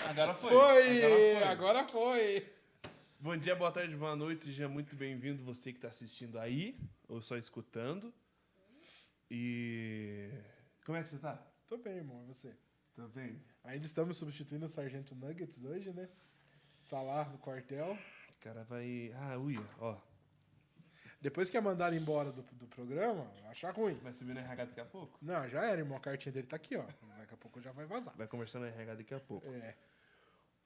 Agora foi. Agora foi. Bom dia, boa tarde, boa noite. Seja muito bem-vindo você que está assistindo aí, ou só escutando. E... Como é que você tá? Tô bem, irmão. E você? Tô bem. Ainda estamos substituindo o Sargento Nuggets hoje, né? Tá lá no quartel. O cara vai... ó. Depois que é mandado embora do programa, achar ruim. Vai subir no RH daqui a pouco? Não, já era, irmão. A cartinha dele tá aqui, ó. Daqui a pouco já vai vazar. Vai conversar no RH daqui a pouco. É.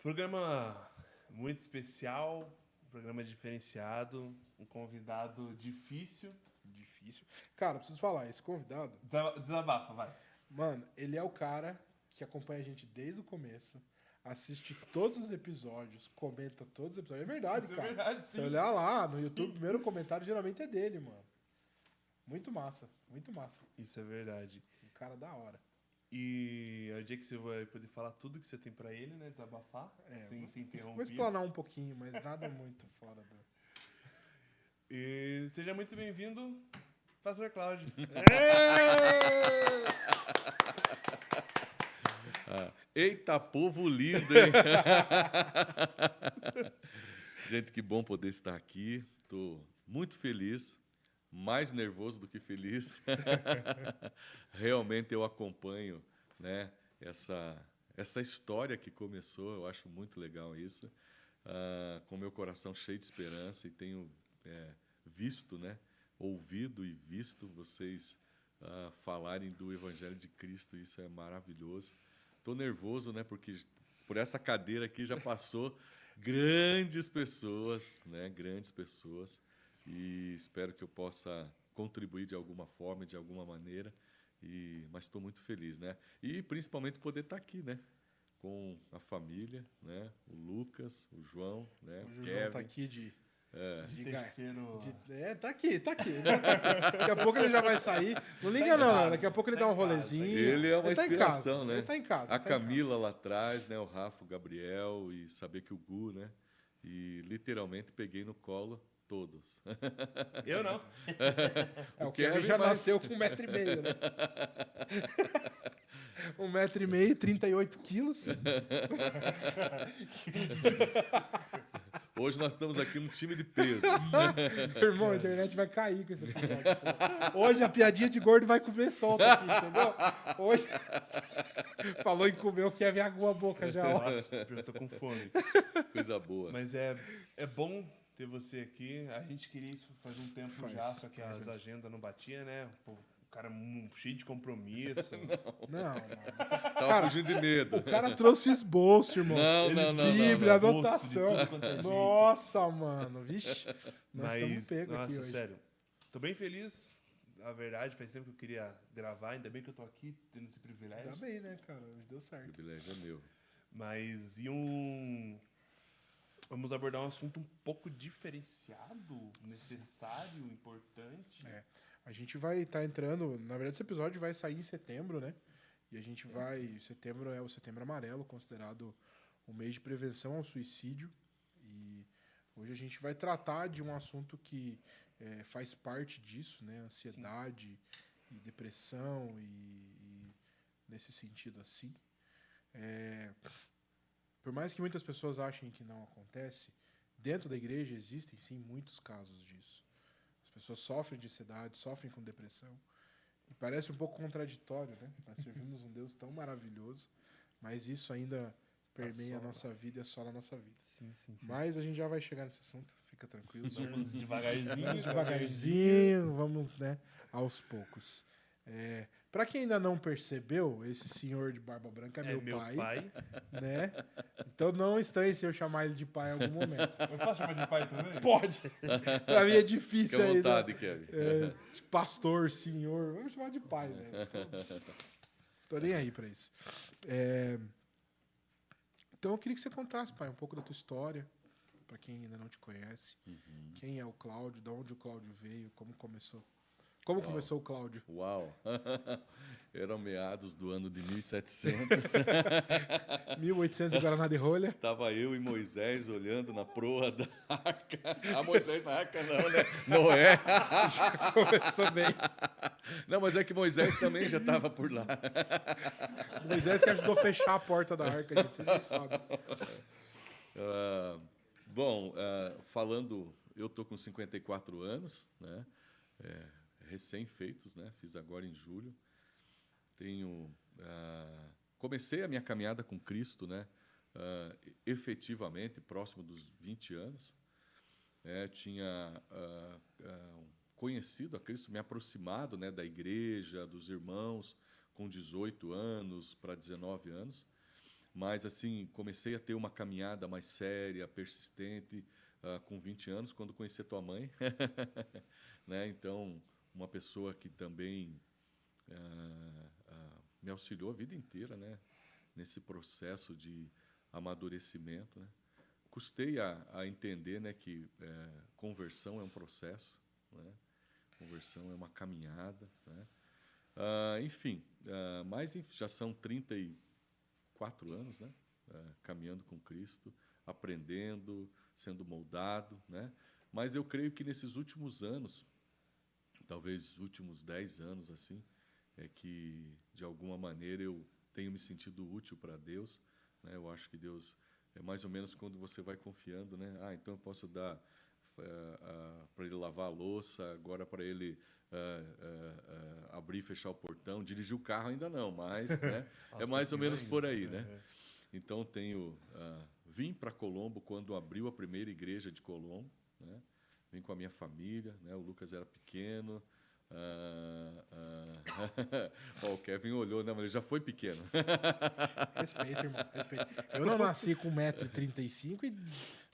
Programa muito especial, programa diferenciado, um convidado difícil. Difícil. Cara, preciso falar, esse convidado... Desabafa, vai. Mano, ele é o cara que acompanha a gente desde o começo, assiste todos os episódios, comenta todos os episódios. É verdade, Isso cara. é verdade, sim. Se olhar lá no YouTube, o primeiro comentário geralmente é dele, mano. Muito massa, muito massa. Isso é verdade. Um cara da hora. E é o dia que você vai poder falar tudo que você tem pra ele, né? Desabafar, sem se interromper. Vou explanar um pouquinho, mas nada muito fora do... E seja muito bem-vindo, Pastor Cláudio. Eita, povo lindo, hein? Gente, que bom poder estar aqui. Estou muito feliz, mais nervoso do que feliz. Realmente eu acompanho, né, essa história que começou, eu acho muito legal isso, com meu coração cheio de esperança e tenho visto, né, ouvido e visto vocês falarem do Evangelho de Cristo, isso é maravilhoso. Estou nervoso, né, porque por essa cadeira aqui já passou grandes pessoas, né, grandes pessoas, e espero que eu possa contribuir de alguma forma, de alguma maneira, mas estou muito feliz, né, e principalmente poder estar aqui, né, com a família, né, o Lucas, o João, né, O Kevin. João está aqui de Terceiro... tá aqui. Daqui a pouco ele já vai sair. Não liga não, daqui a pouco ele dá um rolezinho. Ele é uma tá inspiração, né? Ele tá em casa. A Camila lá atrás, né? O Rafa, o Gabriel e saber que o Gu, né? E literalmente peguei no colo todos. Eu não. O Kevin já nasceu com 1,5 m, né? 1,5 m, 38 quilos. Hoje nós estamos aqui no time de peso. Irmão, a internet vai cair com esse episódio. Hoje a piadinha de gordo vai comer solta aqui, entendeu? Hoje... Falou em comer, o Kevin aguou a boca já. Ó. Nossa, eu tô com fome. Coisa boa. Mas é bom ter você aqui. A gente queria isso faz um tempo já, só que as agendas não batiam, né? O cara cheio de compromisso. Não, mano. Tava fugindo de medo. O cara trouxe esboço, irmão. Não. Bíblia, anotação. É Nossa, mano. Vixe. Nós estamos Mas, pegos aqui nossa, hoje. sério. Tô bem feliz. A verdade, faz tempo que eu queria gravar. Ainda bem que eu tô aqui, tendo esse privilégio. Tá bem, né, cara? Deu O certo. privilégio é meu. Mas vamos abordar um assunto um pouco diferenciado, necessário, importante. A gente vai estar entrando... Na verdade, esse episódio vai sair em setembro, né? E a gente vai... Setembro é o Setembro Amarelo, considerado o mês de prevenção ao suicídio. E hoje a gente vai tratar de um assunto que faz parte disso, né? Ansiedade e depressão e nesse sentido assim. Por mais que muitas pessoas achem que não acontece, dentro da igreja existem sim muitos casos disso. As pessoas sofrem de ansiedade, sofrem com depressão. E parece um pouco contraditório, né? Nós servimos um Deus tão maravilhoso, mas isso ainda permeia a nossa vida, é só na nossa vida. Sim. Mas a gente já vai chegar nesse assunto, fica tranquilo. Vamos devagarzinho. Vamos, né, aos poucos. Para quem ainda não percebeu, esse senhor de barba branca é meu pai, né? Então não estranhe se eu chamar ele de pai em algum momento. Eu posso chamar de pai também? Pode. Pra mim é difícil Fique à aí. vontade, Kevin. Pastor, senhor, vamos chamar de pai, né? Tô nem aí pra isso. Então eu queria que você contasse, pai, um pouco da tua história, para quem ainda não te conhece. Quem é o Cláudio, de onde o Cláudio veio, como começou Como começou o Cláudio? Uau! Eram meados do ano de 1700. 1800 e Guaraná de rolha. Estava eu e Moisés olhando na proa da arca. Ah, Moisés na arca não, né? Noé. Começou bem. Não, mas é que Moisés também já estava por lá. Moisés que ajudou a fechar a porta da arca, gente, vocês não sabem. Falando, eu estou com 54 anos, né? Recém-feitos, né? Fiz agora em julho. Comecei a minha caminhada com Cristo, né? Efetivamente, próximo dos 20 anos. Tinha conhecido a Cristo, me aproximado, né, da igreja, dos irmãos, com 18 anos para 19 anos. Mas, assim, comecei a ter uma caminhada mais séria, persistente, com 20 anos, quando conheci a tua mãe. Né? Então, uma pessoa que também me auxiliou a vida inteira, né? Nesse processo de amadurecimento. Né? Custei a entender, né, que conversão é um processo, né? Conversão é uma caminhada. Né? Mas já são 34 anos, né? Caminhando com Cristo, aprendendo, sendo moldado. Né? Mas eu creio que nesses últimos anos, talvez os últimos 10 anos, assim, que, de alguma maneira, eu tenho me sentido útil para Deus. Né? Eu acho que Deus é mais ou menos quando você vai confiando, né? Então eu posso dar para ele lavar a louça, agora para ele abrir e fechar o portão, dirigir o carro ainda não, mas né? É mais ou menos por aí, né? Então vim para Colombo quando abriu a primeira igreja de Colombo, né? Vim com a minha família, né? O Lucas era pequeno. O Kevin olhou, não, mas ele já foi pequeno. Respeito, irmão. Respeito. Eu não nasci com 1,35 m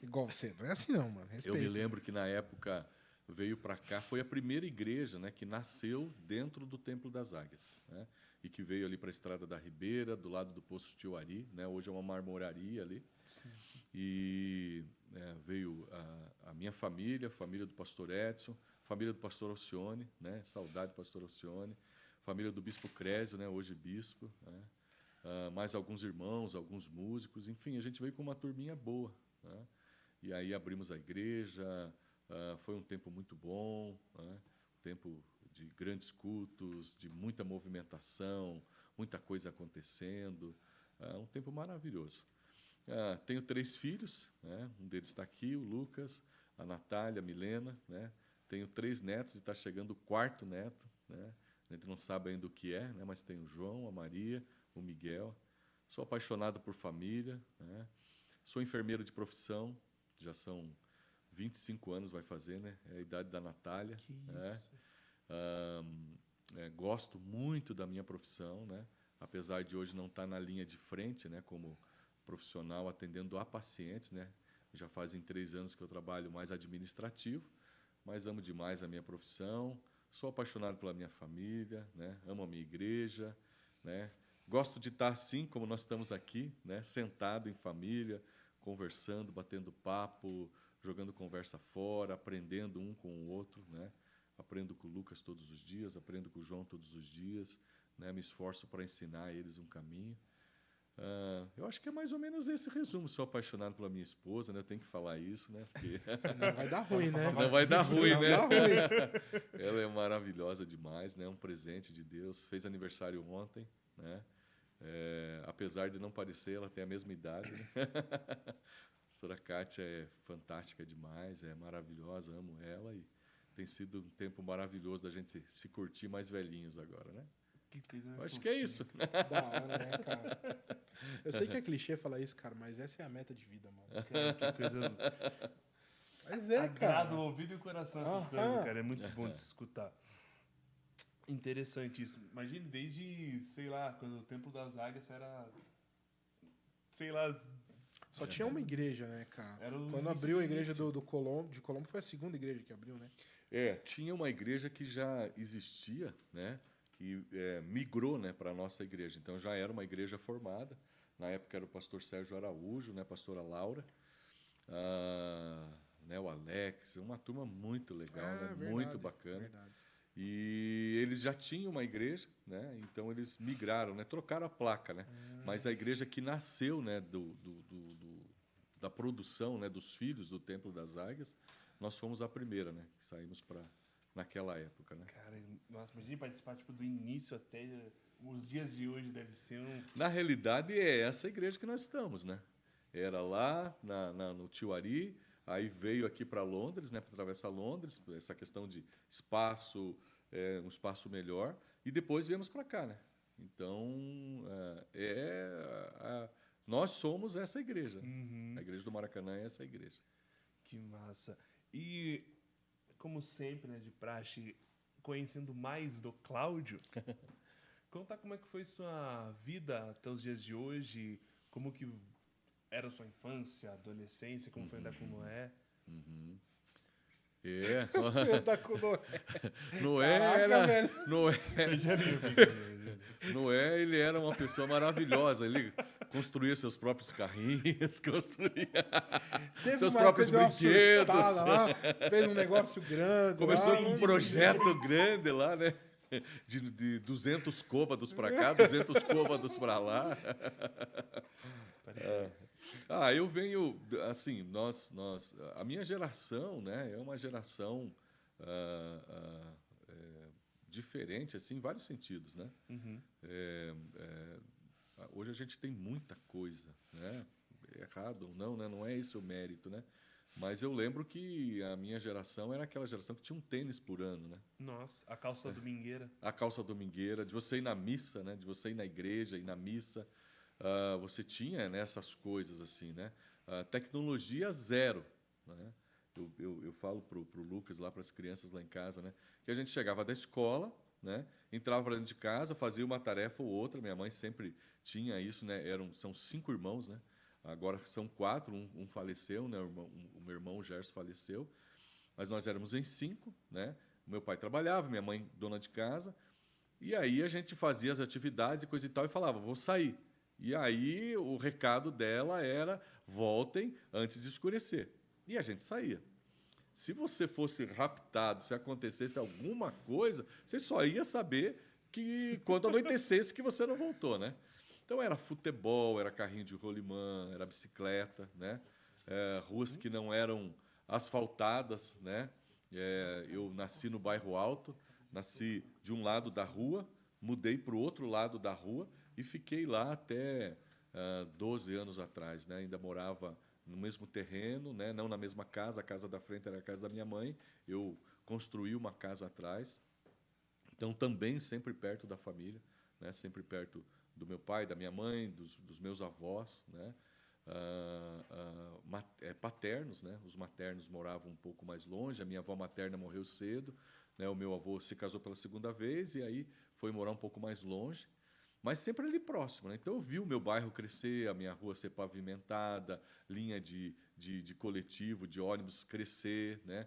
igual você. Não é assim não, mano. Respeito. Eu me lembro que na época veio para cá, foi a primeira igreja, né, que nasceu dentro do Templo das Águias, né, e que veio ali para a Estrada da Ribeira, do lado do Poço Tioari, né, hoje é uma marmoraria ali. Sim. E veio a minha família, a família do pastor Edson, família do pastor Alcione, né? Saudade do pastor Alcione, família do bispo Crésio, né? Hoje bispo, né? Mais alguns irmãos, alguns músicos, enfim, a gente veio com uma turminha boa. Né? E aí abrimos a igreja, foi um tempo muito bom, né? Tempo de grandes cultos, de muita movimentação, muita coisa acontecendo, um tempo maravilhoso. Tenho 3 filhos, né? Um deles está aqui, o Lucas, a Natália, a Milena, né? Tenho 3 netos e está chegando o 4º neto, né? A gente não sabe ainda o que é, né? Mas tem o João, a Maria, o Miguel. Sou apaixonado por família, né? Sou enfermeiro de profissão, já são 25 anos vai fazer, né? É a idade da Natália. Que né? Isso. Gosto muito da minha profissão, né? Apesar de hoje não estar na linha de frente, né? Como profissional atendendo a pacientes, né? Já fazem 3 anos que eu trabalho mais administrativo, mas amo demais a minha profissão, sou apaixonado pela minha família, né? Amo a minha igreja, né? Gosto de estar assim como nós estamos aqui, né? Sentado em família, conversando, batendo papo, jogando conversa fora, aprendendo um com o outro, né? Aprendo com o Lucas todos os dias, aprendo com o João todos os dias, né? Me esforço para ensinar a eles um caminho. Eu acho que é mais ou menos esse resumo. Sou apaixonado pela minha esposa, né? Eu tenho que falar isso, né? Porque senão vai dar ruim, né? Senão vai dar ruim, Senão né? dá ruim. Ela é maravilhosa demais, né? Um presente de Deus. Fez aniversário ontem, né? Apesar de não parecer, ela tem a mesma idade, né? A Sra. Kátia é fantástica demais, é maravilhosa, amo ela e tem sido um tempo maravilhoso da gente se curtir mais velhinhos agora, né? Acho que é isso. Da hora, né, cara? Eu sei que é clichê falar isso, cara, mas essa é a meta de vida, mano. Cara, que coisa... Mas é, Agrada cara. o ouvido e o coração essas coisas, cara. É muito bom de se escutar. Interessante isso. Imagine desde, sei lá, quando o Templo das Águias era... Sei lá... Só tinha uma igreja, né, cara? Era o Quando início abriu a do igreja início. de Colombo foi a segunda igreja que abriu, né? Tinha uma igreja que já existia, né? Que migrou, né, para a nossa igreja. Então, já era uma igreja formada. Na época era o pastor Sérgio Araújo, né, a pastora Laura, né, o Alex, uma turma muito legal, né, Verdade, muito bacana. verdade. E eles já tinham uma igreja, né? Então eles migraram, né? Trocaram a placa, né? Mas a igreja que nasceu, né? Da produção, né? Dos filhos do Templo das Águias, nós fomos a primeira, né? Que saímos para naquela época, né? Cara, nossa, imagina participar tipo, do início até os dias de hoje deve ser um... Na realidade, é essa igreja que nós estamos, né? Era lá no Tiuari, aí veio aqui para Londres, né? Para atravessar Londres, essa questão de espaço, um espaço melhor, e depois viemos para cá, né? Então, nós somos essa igreja. A igreja do Maracanã é essa igreja. Que massa. E, como sempre, né, de praxe, conhecendo mais do Cláudio, conta como é que foi sua vida até os dias de hoje, como que era a sua infância, adolescência, como foi andar com Noé. Andar com Noé. Noé Caraca, era... velho. Noé, ele era uma pessoa maravilhosa. Ele construía seus próprios carrinhos, construía Teve seus uma próprios época que deu uma brinquedos. surtada lá, fez um negócio grande. Começou lá, com um né? projeto grande lá, né? De 200 côvados para cá, 200 côvados para lá. Eu venho, assim, a minha geração, né, é uma geração diferente, assim, em vários sentidos, né? Hoje a gente tem muita coisa, né? Errado ou não, né? Não é esse o mérito, né? Mas eu lembro que a minha geração era aquela geração que tinha um tênis por ano, né? Nossa, a calça domingueira. A calça domingueira, de você ir na missa, né? De você ir na igreja, ir na missa. Você tinha, né, essas coisas assim, né? Tecnologia zero, né? Eu falo pro Lucas lá, para as crianças lá em casa, né? Que a gente chegava da escola, né? Entrava para dentro de casa, fazia uma tarefa ou outra. Minha mãe sempre tinha isso, né? São 5 irmãos, né? Agora são 4, um faleceu, né? O meu irmão, o Gerson, faleceu. Mas nós éramos em 5, né? Meu pai trabalhava, minha mãe dona de casa. E aí a gente fazia as atividades e coisa e tal e falava, vou sair. E aí o recado dela era, voltem antes de escurecer. E a gente saía. Se você fosse raptado, se acontecesse alguma coisa, você só ia saber que quando anoitecesse que você não voltou, né? Então era futebol, era carrinho de rolimã, era bicicleta, né? Ruas que não eram asfaltadas, né? Eu nasci no bairro Alto, nasci de um lado da rua, mudei para o outro lado da rua e fiquei lá até 12 anos atrás, né? Ainda morava no mesmo terreno, né? Não na mesma casa, a casa da frente era a casa da minha mãe, eu construí uma casa atrás, então também sempre perto da família, né? Sempre perto do meu pai, da minha mãe, dos meus avós, né? Paternos, né? Os maternos moravam um pouco mais longe, a minha avó materna morreu cedo, né? O meu avô se casou pela segunda vez e aí foi morar um pouco mais longe, mas sempre ali próximo, né? Então eu vi o meu bairro crescer, a minha rua ser pavimentada, linha de coletivo, de ônibus crescer, né?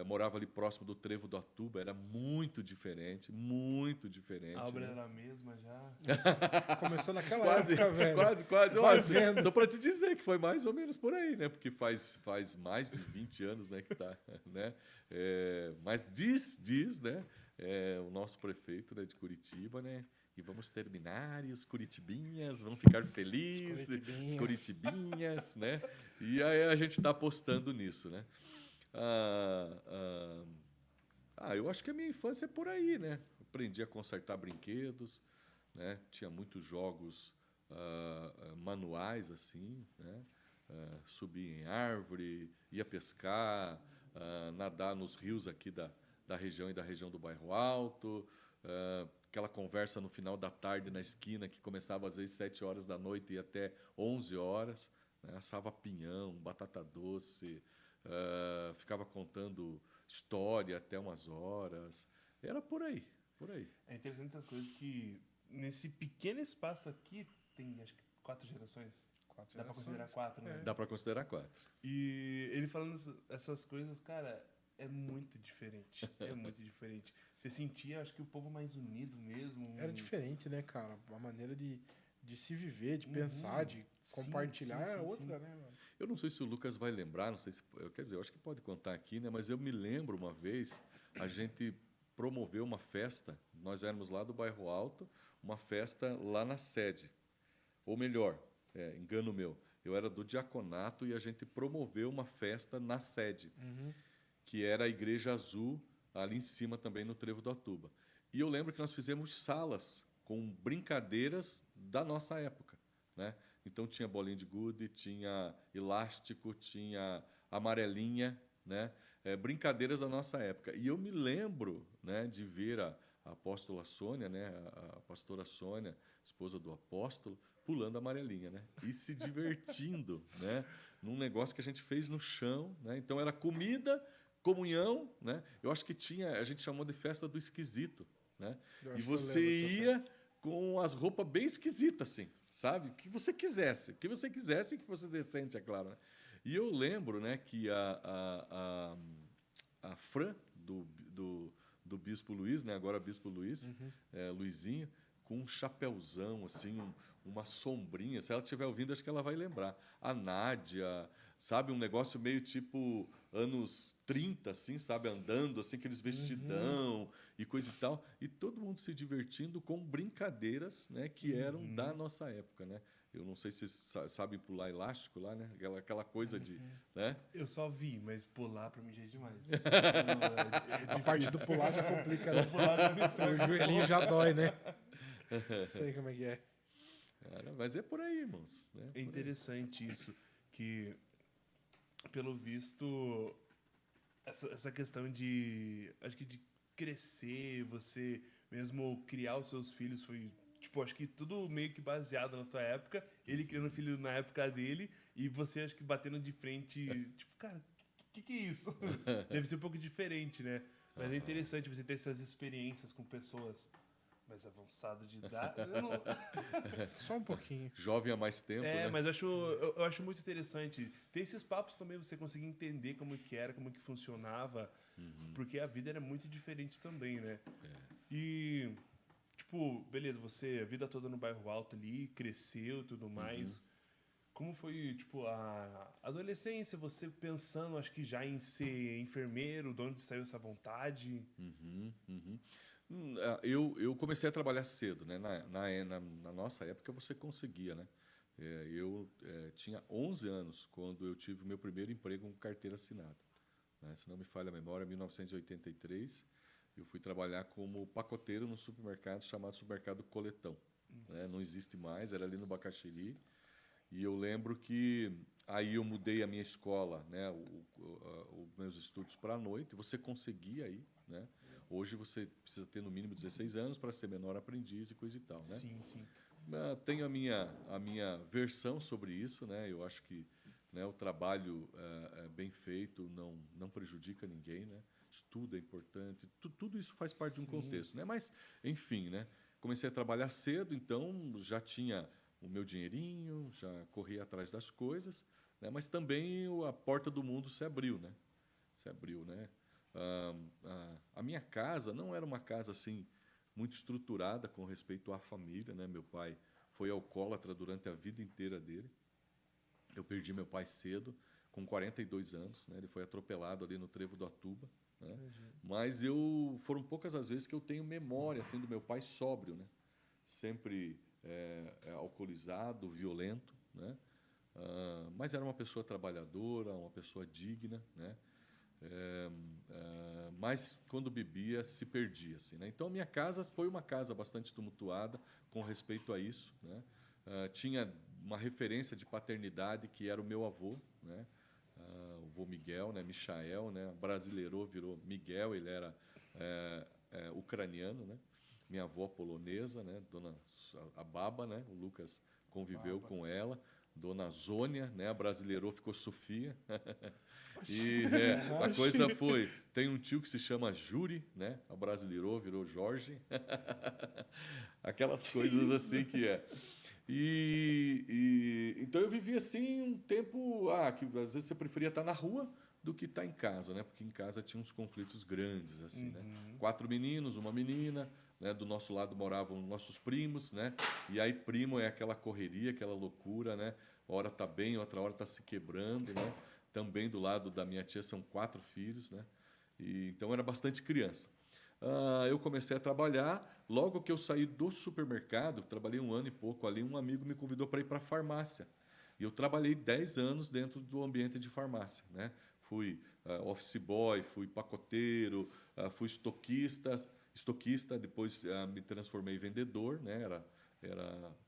Morava ali próximo do Trevo do Atuba, era muito diferente, muito diferente. A obra né? era a mesma já. Começou naquela Quase, época, velho. quase. Vai vendo. Estou para te dizer que foi mais ou menos por aí, né? Porque faz mais de 20 anos, né, que tá, né? Mas diz, né? O nosso prefeito, né, de Curitiba, né? E vamos terminar, e os curitibinhas vão ficar felizes, os curitibinhas, né? E aí a gente está apostando nisso, né? Eu acho que a minha infância é por aí, né? Aprendi a consertar brinquedos, né? Tinha muitos jogos manuais assim, né? Subir em árvore, ia pescar, nadar nos rios aqui da região e da região do bairro Alto, aquela conversa no final da tarde na esquina que começava às vezes 7 horas da noite e ia até 11 horas, né? Assava pinhão, batata doce, ficava contando história até umas horas. Era por aí, por aí. É interessante essas coisas que nesse pequeno espaço aqui tem acho que 4 gerações. Dá pra considerar 4, né? Dá para considerar 4. E ele falando essas coisas, cara, é muito diferente. É muito diferente. Você sentia, acho que o povo mais unido mesmo. Era diferente, né, cara? A maneira de se viver, de pensar, de compartilhar era outra, né, mano? Eu não sei se o Lucas vai lembrar, não sei se... Quer dizer, eu acho que pode contar aqui, né? Mas eu me lembro uma vez, a gente promoveu uma festa. Nós éramos lá do Bairro Alto, uma festa lá na sede. Ou melhor, engano meu, eu era do diaconato e a gente promoveu uma festa na sede, que era a Igreja Azul, ali em cima também no Trevo do Atuba. E eu lembro que nós fizemos salas com brincadeiras da nossa época, né? Então tinha bolinha de gude, tinha elástico, tinha amarelinha, né? Brincadeiras da nossa época. E eu me lembro, né, de ver a apóstola Sônia, né, a pastora Sônia, esposa do apóstolo, pulando a amarelinha, né? E se divertindo, né? Num negócio que a gente fez no chão, né? Então era comida, comunhão, né? Eu acho que a gente chamou de festa do esquisito, né? E você ia com as roupas bem esquisitas, assim, sabe? O que você quisesse, e que fosse decente, é claro, né? E eu lembro, né, que a Fran do Bispo Luiz, né? Agora Bispo Luiz, Luizinho, com um chapéuzão, assim, uma sombrinha. Se ela estiver ouvindo, acho que ela vai lembrar. A Nádia, sabe? Um negócio meio tipo anos 30, assim, sabe? Andando, assim, aqueles vestidão e coisa e tal. E todo mundo se divertindo com brincadeiras, né, que eram da nossa época, né? Eu não sei se vocês sabem pular elástico lá, né? Aquela coisa de... Né? Eu só vi, mas pular pra mim já é demais. A parte do pular já complica, né? O joelhinho já dói, né? Sei como é que é. Cara, mas é por aí, irmãos. Né? É interessante isso, que, pelo visto, essa questão de... Acho que de crescer, você mesmo criar os seus filhos foi... Tipo, acho que tudo meio que baseado na tua época, ele criando filho na época dele, e você, acho que, batendo de frente, tipo, cara, que é isso? Deve ser um pouco diferente, né? Mas é interessante você ter essas experiências com pessoas mais avançadas de idade. Só um pouquinho. Jovem há mais tempo, né? Mas eu acho muito interessante. Ter esses papos também, você conseguir entender como que era, como que funcionava, porque a vida era muito diferente também, né? E... Tipo, beleza, você a vida toda no Bairro Alto ali, cresceu e tudo mais. Como foi, tipo, a adolescência, você pensando, acho que já em ser enfermeiro, de onde saiu essa vontade? Eu comecei a trabalhar cedo, né? Na nossa época você conseguia, né? Eu tinha 11 anos quando eu tive o meu primeiro emprego com carteira assinada, né? Se não me falha a memória, 1983. Eu fui trabalhar como pacoteiro num supermercado chamado Supermercado Coletão. Né? Não existe mais, era ali no Bacaxiri. E eu lembro que aí eu mudei a minha escola, né? Os meus estudos para a noite. Você conseguia ir, né? Hoje você precisa ter no mínimo 16 anos para ser menor aprendiz e coisa e tal, né? Sim, sim. Tenho a minha versão sobre isso, né? Eu acho que, né, o trabalho bem feito não prejudica ninguém, né? Estudo é importante, tudo isso faz parte de um contexto, né? Mas, enfim, né? Comecei a trabalhar cedo, então já tinha o meu dinheirinho, já corria atrás das coisas, né? Mas também a porta do mundo se abriu, né? Se abriu, né? A minha casa não era uma casa assim muito estruturada com respeito à família, né? Meu pai foi alcoólatra durante a vida inteira dele. Eu perdi meu pai cedo, com 42 anos, né? Ele foi atropelado ali no Trevo do Atuba. Né? Mas foram poucas as vezes que eu tenho memória assim do meu pai sóbrio, né? Sempre alcoolizado, violento, né? Mas era uma pessoa trabalhadora, uma pessoa digna, né? Mas quando bebia se perdia, assim, né? Então minha casa foi uma casa bastante tumultuada com respeito a isso, né? Tinha uma referência de paternidade que era o meu avô, né? O avô Miguel, né? Michael, né? Brasileirou, virou Miguel, ele era ucraniano, né? Minha avó polonesa, né? Dona a Baba, né? O Lucas conviveu com ela. Dona Zônia, né? A brasileirou, ficou Sofia. E a coisa foi... Tem um tio que se chama Júri, né? A brasileirou, virou Jorge. Aquelas coisas assim que é. Então eu vivi assim um tempo que às vezes você preferia estar na rua do que estar em casa, né? Porque em casa tinha uns conflitos grandes assim, né? 4 meninos, uma menina, né? Do nosso lado moravam nossos primos, né? E aí primo é aquela correria, aquela loucura, né? Hora está bem, outra hora está se quebrando, né? Também do lado da minha tia são 4 filhos, né? Então era bastante criança. eu comecei a trabalhar. Logo que eu saí do supermercado, trabalhei 1 ano e pouco ali, um amigo me convidou para ir para a farmácia. E eu trabalhei 10 anos dentro do ambiente de farmácia, né? Fui office boy, fui pacoteiro, fui estoquista, depois me transformei em vendedor, né?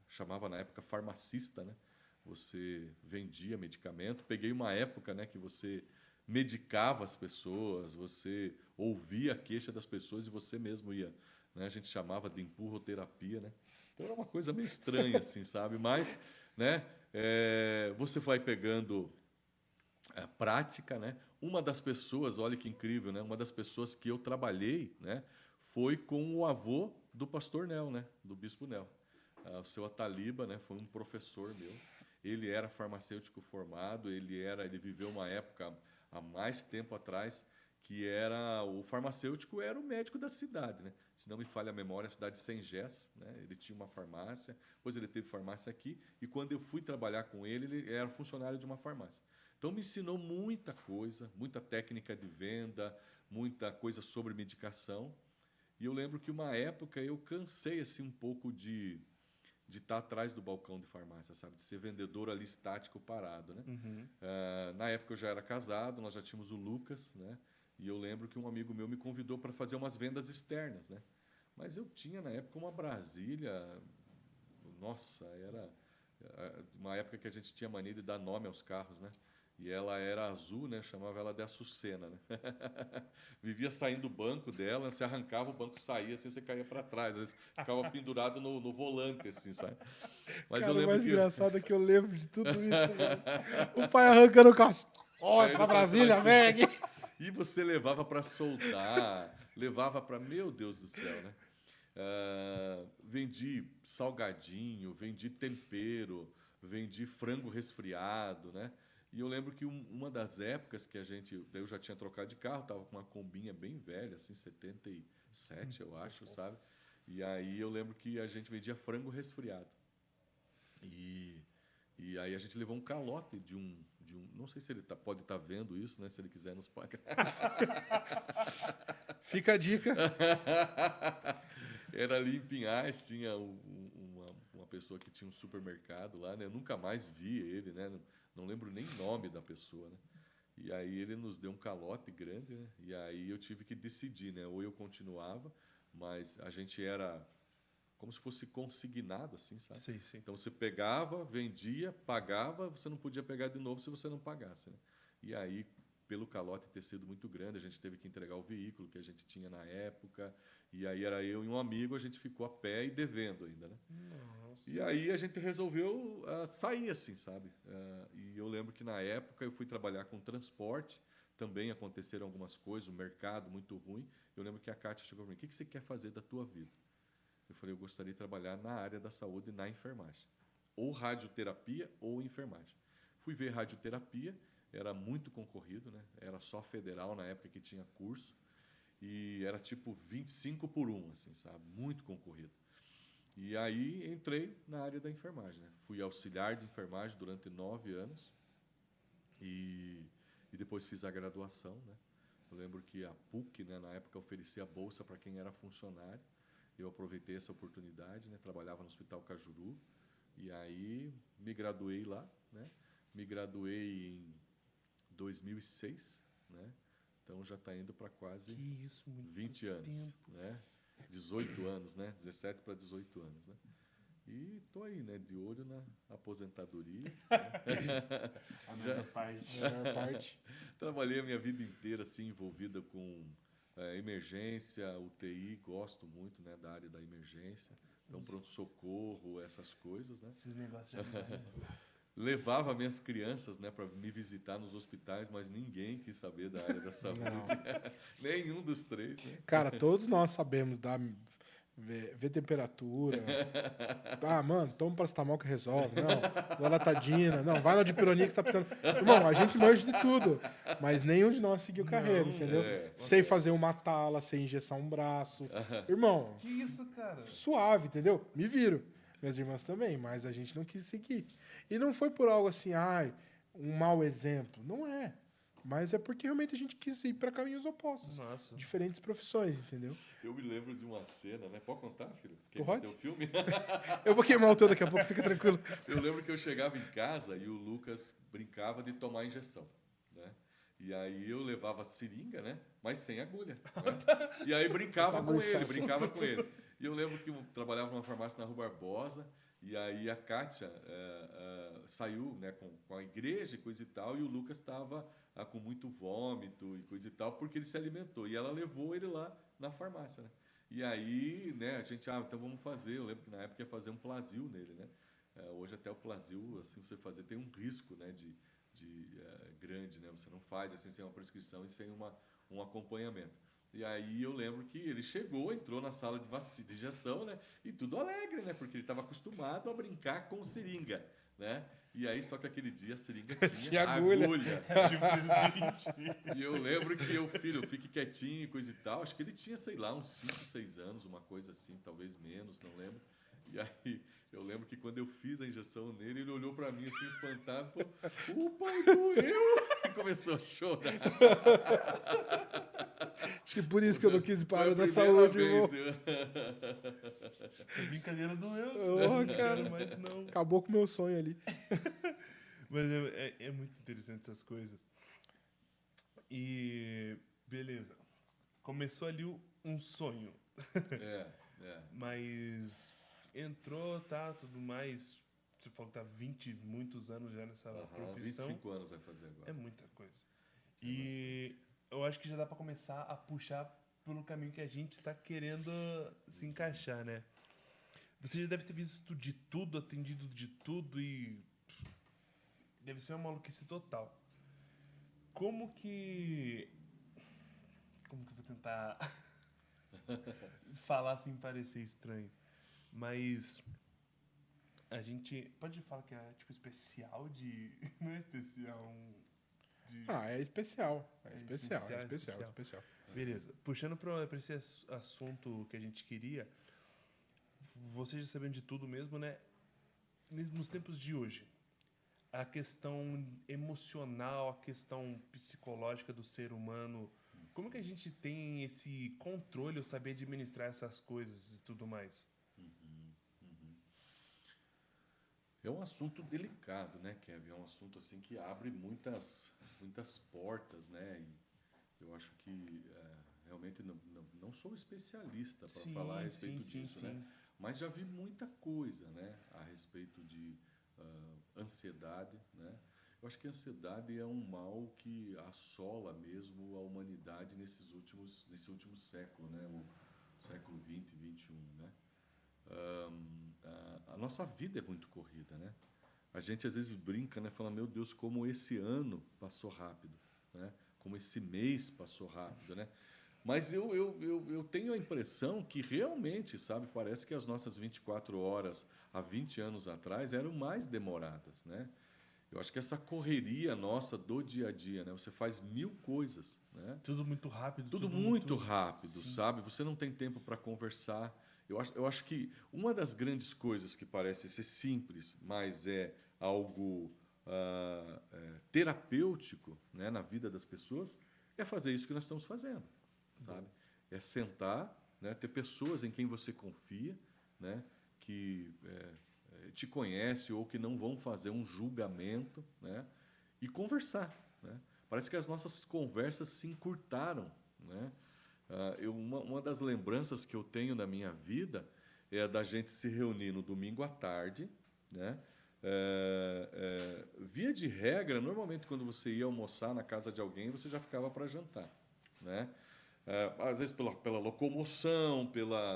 Chamava na época farmacista, né? Você vendia medicamento. Peguei uma época, né, que você medicava as pessoas, você ouvia a queixa das pessoas e você mesmo ia, né? A gente chamava de empurroterapia, né? Então era uma coisa meio estranha, assim, sabe? Mas, né, você vai pegando prática, né? Uma das pessoas, olha que incrível, né? Uma das pessoas que eu trabalhei, né, foi com o avô do pastor Nel, né? Do bispo Nel. O seu Ataliba, né, foi um professor meu. Ele era farmacêutico formado, ele viveu uma época há mais tempo atrás que o farmacêutico era o médico da cidade, né? Se não me falha a memória, a cidade de Sengés, né? Ele tinha uma farmácia, depois ele teve farmácia aqui, e quando eu fui trabalhar com ele, ele era funcionário de uma farmácia. Então me ensinou muita coisa, muita técnica de venda, muita coisa sobre medicação. E eu lembro que uma época eu cansei assim um pouco de estar atrás do balcão de farmácia, sabe? De ser vendedor ali estático, parado, né? Na época eu já era casado, nós já tínhamos o Lucas, né? E eu lembro que um amigo meu me convidou para fazer umas vendas externas, né? Mas eu tinha na época uma Brasília, nossa, era uma época que a gente tinha mania de dar nome aos carros, né? E ela era azul, né? Chamava ela de Açucena, né? Vivia saindo do banco dela, você arrancava, o banco saía, assim, você caía para trás. Às vezes ficava pendurado no volante, assim, sabe? Mas Cara, eu lembro o mais que... engraçado é que eu lembro de tudo isso, velho. O pai arrancando o carro. Nossa, Brasília, velho! E você levava para soldar, levava para... Meu Deus do céu, né? Vendi salgadinho, vendi tempero, vendi frango resfriado, né? E eu lembro que uma das épocas que eu já tinha trocado de carro, estava com uma combinha bem velha, assim, 77, eu acho, sabe? E aí eu lembro que a gente vendia frango resfriado. E aí a gente levou um calote de um não sei se ele pode estar vendo isso, né? Se ele quiser nos pagar. Fica a dica. Era ali em Pinhais, tinha uma pessoa que tinha um supermercado lá, né? Eu nunca mais vi ele, né? Não lembro nem o nome da pessoa, né? E aí ele nos deu um calote grande, né? E aí eu tive que decidir, né? Ou eu continuava, mas a gente era como se fosse consignado, assim, sabe? Sim, sim. Então você pegava, vendia, pagava, você não podia pegar de novo se você não pagasse, né? E aí, pelo calote ter sido muito grande, a gente teve que entregar o veículo que a gente tinha na época, e aí era eu e um amigo, a gente ficou a pé e devendo ainda, né? Nossa. E aí a gente resolveu sair, assim, sabe? E eu lembro que na época eu fui trabalhar com transporte, também aconteceram algumas coisas, o mercado muito ruim. Eu lembro que a Kátia chegou para mim: o que você quer fazer da tua vida? Eu falei: eu gostaria de trabalhar na área da saúde, na enfermagem. Ou radioterapia ou enfermagem. Fui ver radioterapia, era muito concorrido, né? Era só federal na época que tinha curso. E era tipo 25 por 1, assim, sabe? Muito concorrido. E aí entrei na área da enfermagem, né? Fui auxiliar de enfermagem durante 9 anos. E depois fiz a graduação, né? Eu lembro que a PUC, né, na época, oferecia bolsa para quem era funcionário. Eu aproveitei essa oportunidade, né? Trabalhava no Hospital Cajuru. E aí me graduei lá, né? Me graduei em 2006, né? Então já está indo para quase 20 anos, né? 18 anos, né? 17 para 18 anos, né? E estou aí, né? De olho na aposentadoria. Né? A melhor parte. Trabalhei a minha vida inteira assim, envolvida com emergência, UTI, gosto muito, né, da área da emergência. Então, pronto-socorro, essas coisas, né? Esses negócios já me Levava minhas crianças, né, para me visitar nos hospitais, mas ninguém quis saber da área da saúde. Nenhum dos três, né? Cara, todos nós sabemos ver temperatura. Ah, mano, toma um paracetamol que resolve. Não, loratadina. Não, vai na dipirona que você tá precisando. Irmão, a gente manja de tudo. Mas nenhum de nós seguiu carreira, entendeu? Sei fazer uma tala, sei engessar um braço. Irmão, Que isso, cara? suave, entendeu? Me viro. Minhas irmãs também, mas a gente não quis seguir. E não foi por algo assim, um mau exemplo. Não é. Mas é porque realmente a gente quis ir para caminhos opostos. Nossa. Diferentes profissões, entendeu? Eu me lembro de uma cena, né? Pode contar, filho? Pode. O filme? Eu vou queimar o teu daqui a pouco, fica tranquilo. Eu lembro que eu chegava em casa e o Lucas brincava de tomar injeção, né? E aí eu levava seringa, né? Mas sem agulha. Né? E aí brincava com ele. E eu lembro que eu trabalhava numa farmácia na Rua Barbosa, e aí a Kátia saiu, né, com a igreja e coisa e tal, e o Lucas estava com muito vômito e coisa e tal, porque ele se alimentou. E ela levou ele lá na farmácia, né? E aí, né, a gente, então vamos fazer. Eu lembro que na época ia fazer um Plasil nele, né? Hoje até o Plasil, assim, você fazer, tem um risco, né, de grande, né? Você não faz assim sem uma prescrição e sem um acompanhamento. E aí eu lembro que ele chegou, entrou na sala de injeção, né? E tudo alegre, né? Porque ele estava acostumado a brincar com seringa, né? E aí, só que aquele dia a seringa tinha agulha. E eu lembro que o filho, fique quietinho e coisa e tal. Acho que ele tinha, sei lá, uns 5, 6 anos, uma coisa assim, talvez menos, não lembro. E aí eu lembro que quando eu fiz a injeção nele, ele olhou para mim assim, espantado, e falou: "O pai doeu!" E começou a chorar. Acho que por isso que eu não quis ir para a área da Foi a saúde. primeira Irmão. vez. A brincadeira doeu. Oh, cara, Mas não. acabou com o meu sonho ali. Mas é muito interessante essas coisas. E beleza. Começou ali um sonho. É. Mas entrou, tá, tudo mais. Você falou que tá 20 muitos anos já nessa profissão. 25 anos vai fazer agora. É muita coisa. E eu acho que já dá pra começar a puxar pelo caminho que a gente tá querendo se encaixar, né? Você já deve ter visto de tudo, atendido de tudo e deve ser uma maluquice total. Como que eu vou tentar falar sem parecer estranho? Mas a gente pode falar que é tipo especial de... Não é especial, É especial. É especial. Beleza. Puxando para esse assunto que a gente queria, você já sabendo de tudo mesmo, né? Nos tempos de hoje, a questão emocional, a questão psicológica do ser humano, como que a gente tem esse controle ou saber administrar essas coisas e tudo mais? É um assunto delicado, né, Kevin? É um assunto assim que abre muitas portas, né? E eu acho que realmente não sou especialista para falar a respeito disso, né? Mas já vi muita coisa, né, a respeito de ansiedade, né? Eu acho que a ansiedade é um mal que assola mesmo a humanidade nesse último século, né? O século 20, 21, né? A nossa vida é muito corrida, né? A gente às vezes brinca, né? Fala: meu Deus, como esse ano passou rápido, né? Como esse mês passou rápido, né? Mas eu tenho a impressão que realmente, sabe, parece que as nossas 24 horas há 20 anos atrás eram mais demoradas, né? Eu acho que essa correria nossa do dia a dia, né? Você faz 1000 coisas, né? Tudo muito rápido. Tudo muito rápido, sabe? Você não tem tempo para conversar. Eu acho que uma das grandes coisas que parece ser simples, mas é algo terapêutico, né, na vida das pessoas, é fazer isso que nós estamos fazendo, sabe? É sentar, né, ter pessoas em quem você confia, né, que te conhece ou que não vão fazer um julgamento, né, e conversar, né? Parece que as nossas conversas se encurtaram, né? Uma das lembranças que eu tenho da minha vida é a da gente se reunir no domingo à tarde, né? Via de regra, normalmente quando você ia almoçar na casa de alguém, você já ficava para jantar, né? Às vezes pela locomoção,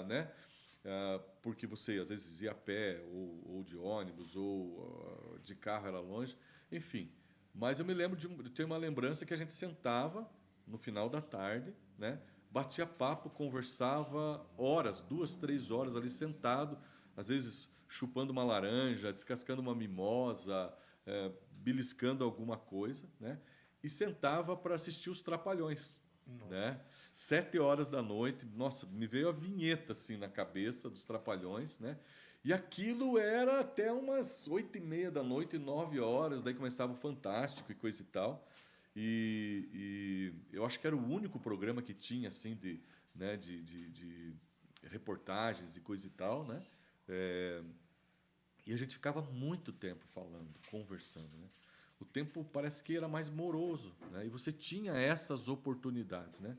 né? Porque você às vezes ia a pé ou de ônibus ou de carro, era longe, enfim. Mas eu me lembro de ter uma lembrança que a gente sentava no final da tarde, né? Batia papo, conversava horas, 2, 3 horas ali sentado, às vezes chupando uma laranja, descascando uma mimosa, beliscando alguma coisa, né? E sentava para assistir os Trapalhões, né? 7 horas da noite, nossa, me veio a vinheta assim na cabeça dos Trapalhões, né? E aquilo era até umas 8h30 da noite, 9 horas, daí começava o Fantástico e coisa e tal. E eu acho que era o único programa que tinha assim de reportagens e coisa e tal, né? E a gente ficava muito tempo falando, conversando, né? O tempo parece que era mais moroso, né? E você tinha essas oportunidades, né?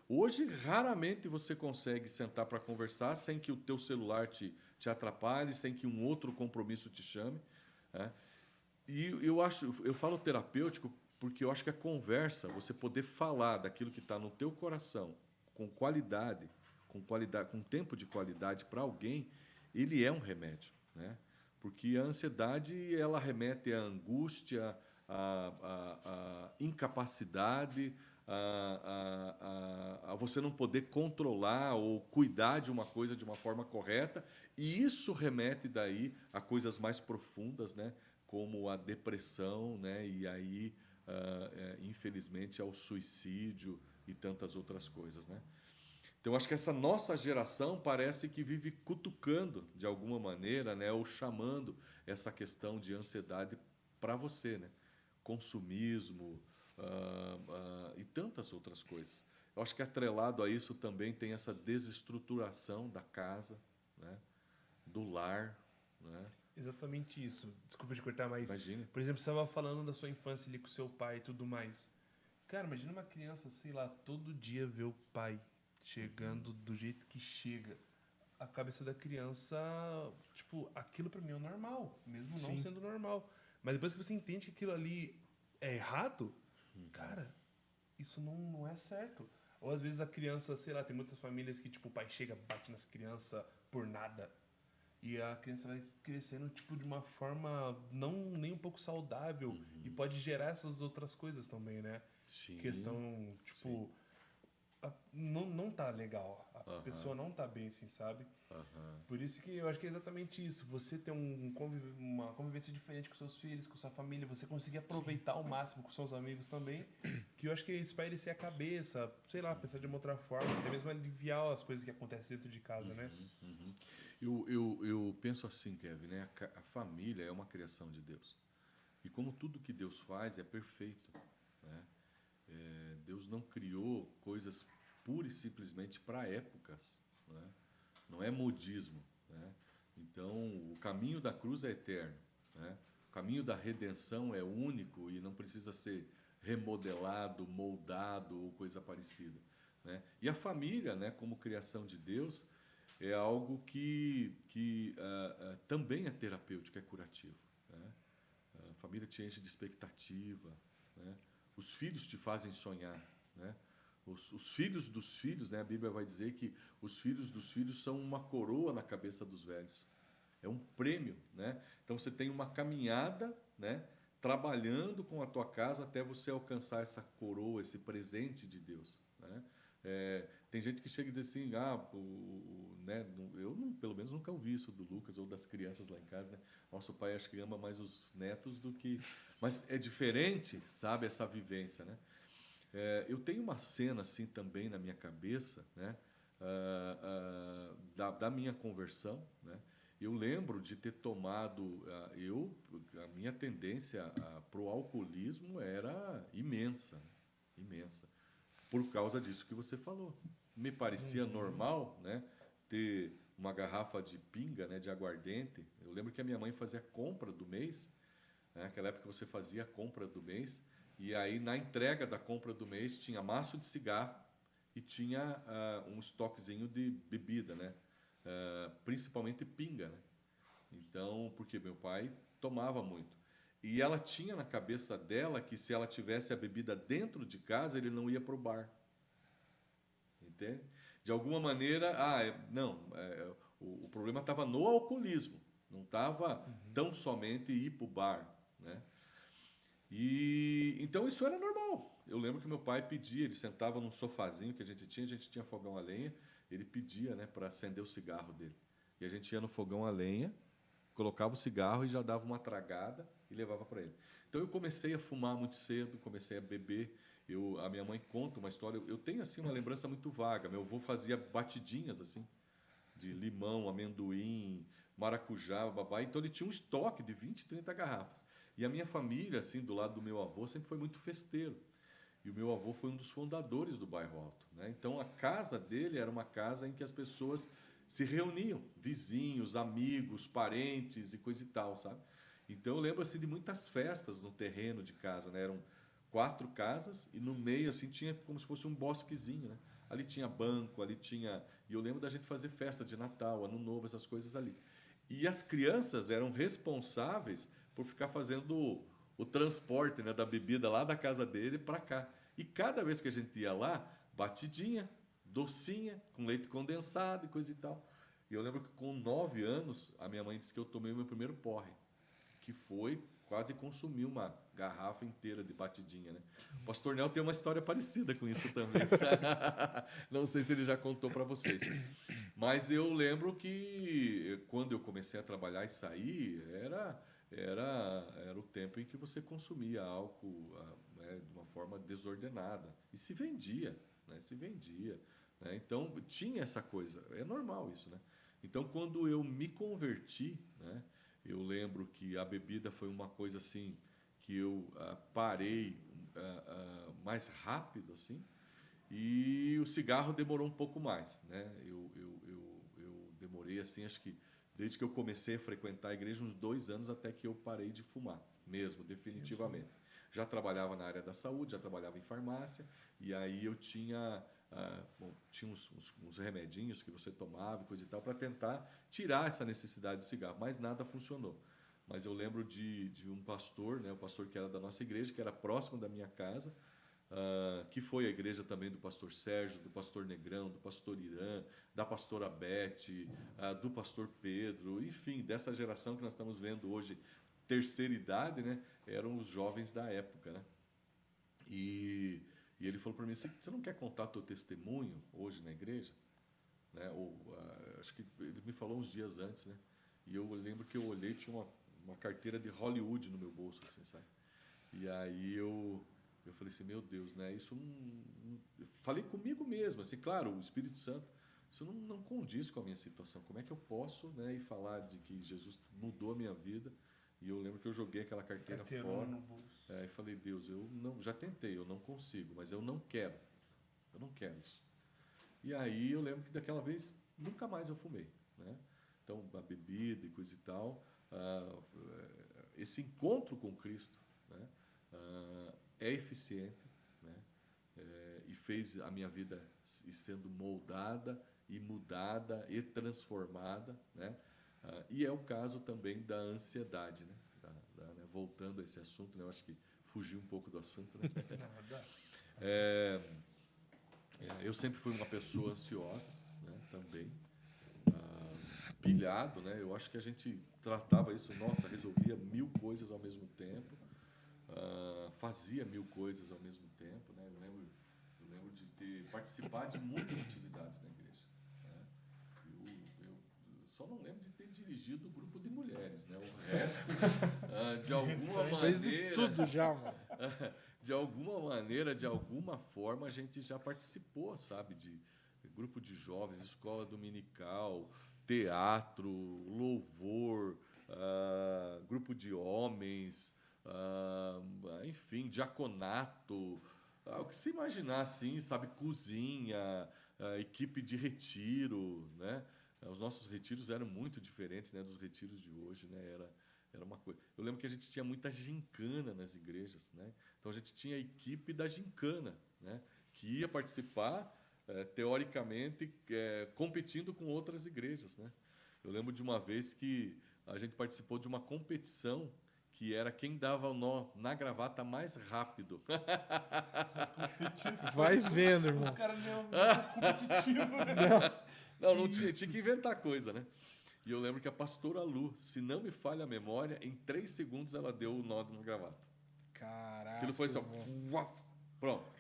Hoje, raramente você consegue sentar para conversar sem que o teu celular te atrapalhe, sem que um outro compromisso te chame, né? E eu falo terapêutico porque eu acho que a conversa, você poder falar daquilo que está no teu coração com qualidade, com tempo de qualidade para alguém, ele é um remédio, né? Porque a ansiedade, ela remete à angústia, à incapacidade, a você não poder controlar ou cuidar de uma coisa de uma forma correta, e isso remete daí a coisas mais profundas, né? Como a depressão, né? E aí, infelizmente, ao suicídio e tantas outras coisas, né? Então, acho que essa nossa geração parece que vive cutucando, de alguma maneira, né, ou chamando essa questão de ansiedade para você, né? Consumismo e tantas outras coisas. Eu acho que atrelado a isso também tem essa desestruturação da casa, né, do lar, né? Exatamente isso. Desculpa te cortar, mas... Imagina. Por exemplo, você estava falando da sua infância ali com seu pai e tudo mais. Cara, imagina uma criança, sei lá, todo dia ver o pai chegando do jeito que chega. A cabeça da criança, tipo, aquilo pra mim é o normal, mesmo não Sim. sendo normal. Mas depois que você entende que aquilo ali é errado, cara, isso não é certo. Ou às vezes a criança, sei lá, tem muitas famílias que, tipo, o pai chega, bate nas crianças por nada. E a criança vai crescendo, tipo, de uma forma nem um pouco saudável. E pode gerar essas outras coisas também, né? Sim. Questão, tipo... não tá legal. A pessoa não tá bem, assim, sabe? Por isso que eu acho que é exatamente isso. Você ter uma convivência diferente com seus filhos, com sua família, você conseguir aproveitar ao máximo com seus amigos também, que eu acho que é espairecer a cabeça, sei lá, pensar de uma outra forma, até mesmo aliviar as coisas que acontecem dentro de casa, né? Eu penso assim, Kevin, né? A família é uma criação de Deus. E como tudo que Deus faz é perfeito, né? Deus não criou coisas pura e simplesmente para épocas, né? Não é modismo, né? Então, o caminho da cruz é eterno, né? O caminho da redenção é único e não precisa ser remodelado, moldado ou coisa parecida, né? E a família, né, como criação de Deus, é algo que também é terapêutico, é curativo, né? A família te enche de expectativa, né? Os filhos te fazem sonhar, né? Os filhos dos filhos, né? A Bíblia vai dizer que os filhos dos filhos são uma coroa na cabeça dos velhos. É um prêmio, né? Então você tem uma caminhada, né, trabalhando com a tua casa até você alcançar essa coroa, esse presente de Deus, né? Tem gente que chega e diz assim, né, eu pelo menos nunca ouvi isso do Lucas ou das crianças lá em casa, né? Nosso pai acho que ama mais os netos do que... Mas é diferente, sabe, essa vivência, né? Eu tenho uma cena assim também na minha cabeça, né, da minha conversão, né? Eu lembro de ter tomado... a minha tendência para o alcoolismo era imensa, imensa. Por causa disso que você falou. Me parecia normal, né, ter uma garrafa de pinga, né, de aguardente. Eu lembro que a minha mãe fazia compra do mês, né, naquela época você fazia a compra do mês, e aí na entrega da compra do mês tinha maço de cigarro e tinha um estoquezinho de bebida, né, principalmente pinga, né? Então, porque meu pai tomava muito. E ela tinha na cabeça dela que se ela tivesse a bebida dentro de casa, ele não ia para o bar. Entende? De alguma maneira, o problema estava no alcoolismo, não estava tão somente ir para o bar, né? E então isso era normal. Eu lembro que meu pai pedia, ele sentava num sofazinho que a gente tinha fogão a lenha, ele pedia, né, para acender o cigarro dele. E a gente ia no fogão a lenha, colocava o cigarro e já dava uma tragada e levava para ele. Então eu comecei a fumar muito cedo, comecei a beber. A minha mãe conta uma história, eu tenho assim uma lembrança muito vaga. Meu avô fazia batidinhas assim, de limão, amendoim, maracujá, babá. Então ele tinha um estoque de 20, 30 garrafas. E a minha família, assim, do lado do meu avô, sempre foi muito festeiro. E o meu avô foi um dos fundadores do Bairro Alto, né? Então, a casa dele era uma casa em que as pessoas se reuniam, vizinhos, amigos, parentes e coisa e tal, sabe? Então, eu lembro assim, de muitas festas no terreno de casa, né? Eram 4 casas e no meio assim tinha como se fosse um bosquezinho, né? Ali tinha banco, ali tinha... E eu lembro da gente fazer festa de Natal, Ano Novo, essas coisas ali. E as crianças eram responsáveis por ficar fazendo o transporte, né, da bebida lá da casa dele para cá. E cada vez que a gente ia lá, batidinha, docinha, com leite condensado e coisa e tal. E eu lembro que com 9 anos, a minha mãe disse que eu tomei o meu primeiro porre, que foi quase consumir uma garrafa inteira de batidinha, né? O pastor Nel tem uma história parecida com isso também. Não sei se ele já contou para vocês. Mas eu lembro que quando eu comecei a trabalhar e sair, era o tempo em que você consumia álcool, né, de uma forma desordenada. E se vendia, né? Se vendia, né? Então, tinha essa coisa. É normal isso, né? Então, quando eu me converti, né, eu lembro que a bebida foi uma coisa assim que eu parei mais rápido, assim, e o cigarro demorou um pouco mais, né? Eu demorei, assim, acho que desde que eu comecei a frequentar a igreja, uns 2 anos até que eu parei de fumar, mesmo, definitivamente. Já trabalhava na área da saúde, já trabalhava em farmácia, e aí eu tinha, tinha uns remedinhos que você tomava, coisa e tal, para tentar tirar essa necessidade do cigarro, mas nada funcionou. Mas eu lembro de um pastor, né, o pastor que era da nossa igreja, que era próximo da minha casa, que foi a igreja também do pastor Sérgio, do pastor Negrão, do pastor Irã, da pastora Beth, do pastor Pedro, enfim, dessa geração que nós estamos vendo hoje, terceira idade, né, eram os jovens da época, né? E ele falou para mim assim: você não quer contar teu testemunho hoje na igreja? Né? Acho que ele me falou uns dias antes, né? E eu lembro que eu olhei, tinha uma carteira de Hollywood no meu bolso, assim, sabe? E aí eu falei assim, meu Deus, né? Isso não... Falei comigo mesmo, assim, claro, o Espírito Santo, isso não condiz com a minha situação. Como é que eu posso, né, ir falar de que Jesus mudou a minha vida? E eu lembro que eu joguei aquela carteira fora. No bolso. E falei, Deus, eu não, já tentei, eu não consigo, mas eu não quero isso. E aí eu lembro que daquela vez nunca mais eu fumei, né? Então, a bebida e coisa e tal, esse encontro com Cristo, né, é eficiente, né, e fez a minha vida ir sendo moldada e mudada e transformada, né? E é o caso também da ansiedade, né? Né, voltando a esse assunto, né, eu acho que fugi um pouco do assunto, né? Eu sempre fui uma pessoa ansiosa, né, também, pilhado, né? Eu acho que a gente tratava isso, nossa, resolvia 1000 coisas ao mesmo tempo, fazia 1000 coisas ao mesmo tempo, né? Eu lembro de participar de muitas atividades na igreja, né? Eu só não lembro de ter dirigido o grupo de mulheres, né? O resto, de alguma maneira... Fez de tudo já, mano. De alguma maneira, de alguma forma, a gente já participou, sabe? De grupo de jovens, escola dominical, teatro, louvor, grupo de homens, enfim, diaconato, o que se imaginar assim, sabe? Cozinha, equipe de retiro, né? Os nossos retiros eram muito diferentes, né, dos retiros de hoje, né? Era uma coisa. Eu lembro que a gente tinha muita gincana nas igrejas, né? Então a gente tinha a equipe da gincana, né, que ia participar, teoricamente, competindo com outras igrejas, né? Eu lembro de uma vez que a gente participou de uma competição que era quem dava o nó na gravata mais rápido. Vai vendo, irmão. Os caras não é competitivo, né? Não tinha que inventar coisa, né? E eu lembro que a pastora Lu, se não me falha a memória, em 3 segundos ela deu o nó na gravata. Caraca. Aquilo foi assim, ó, pronto.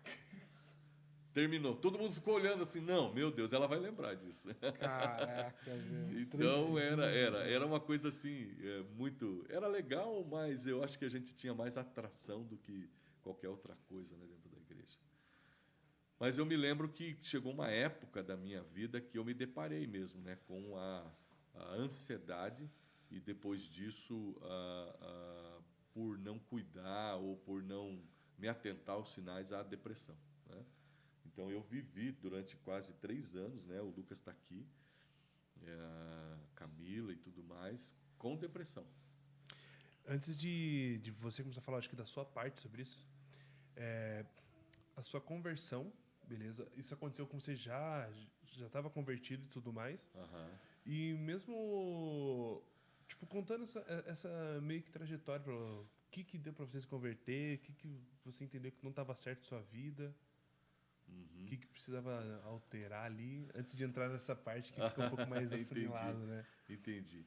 Terminou. Todo mundo ficou olhando assim, não, meu Deus, ela vai lembrar disso. Caraca, velho. Então era uma coisa assim, muito... Era legal, mas eu acho que a gente tinha mais atração do que qualquer outra coisa, né, dentro da igreja. Mas eu me lembro que chegou uma época da minha vida que eu me deparei mesmo, né, com a ansiedade, e depois disso, por não cuidar ou por não me atentar aos sinais da depressão, né? Então, eu vivi durante quase 3 anos, né? O Lucas está aqui, a Camila e tudo mais, com depressão. Antes de você começar a falar, acho que da sua parte sobre isso, a sua conversão, beleza? Isso aconteceu com você já estava convertido e tudo mais. Aham. E mesmo, tipo, contando essa meio que trajetória, o que deu pra você se converter, o que você entendeu que não estava certo na sua vida, o que precisava alterar ali, antes de entrar nessa parte que fica um pouco mais afunilado, né? Entendi.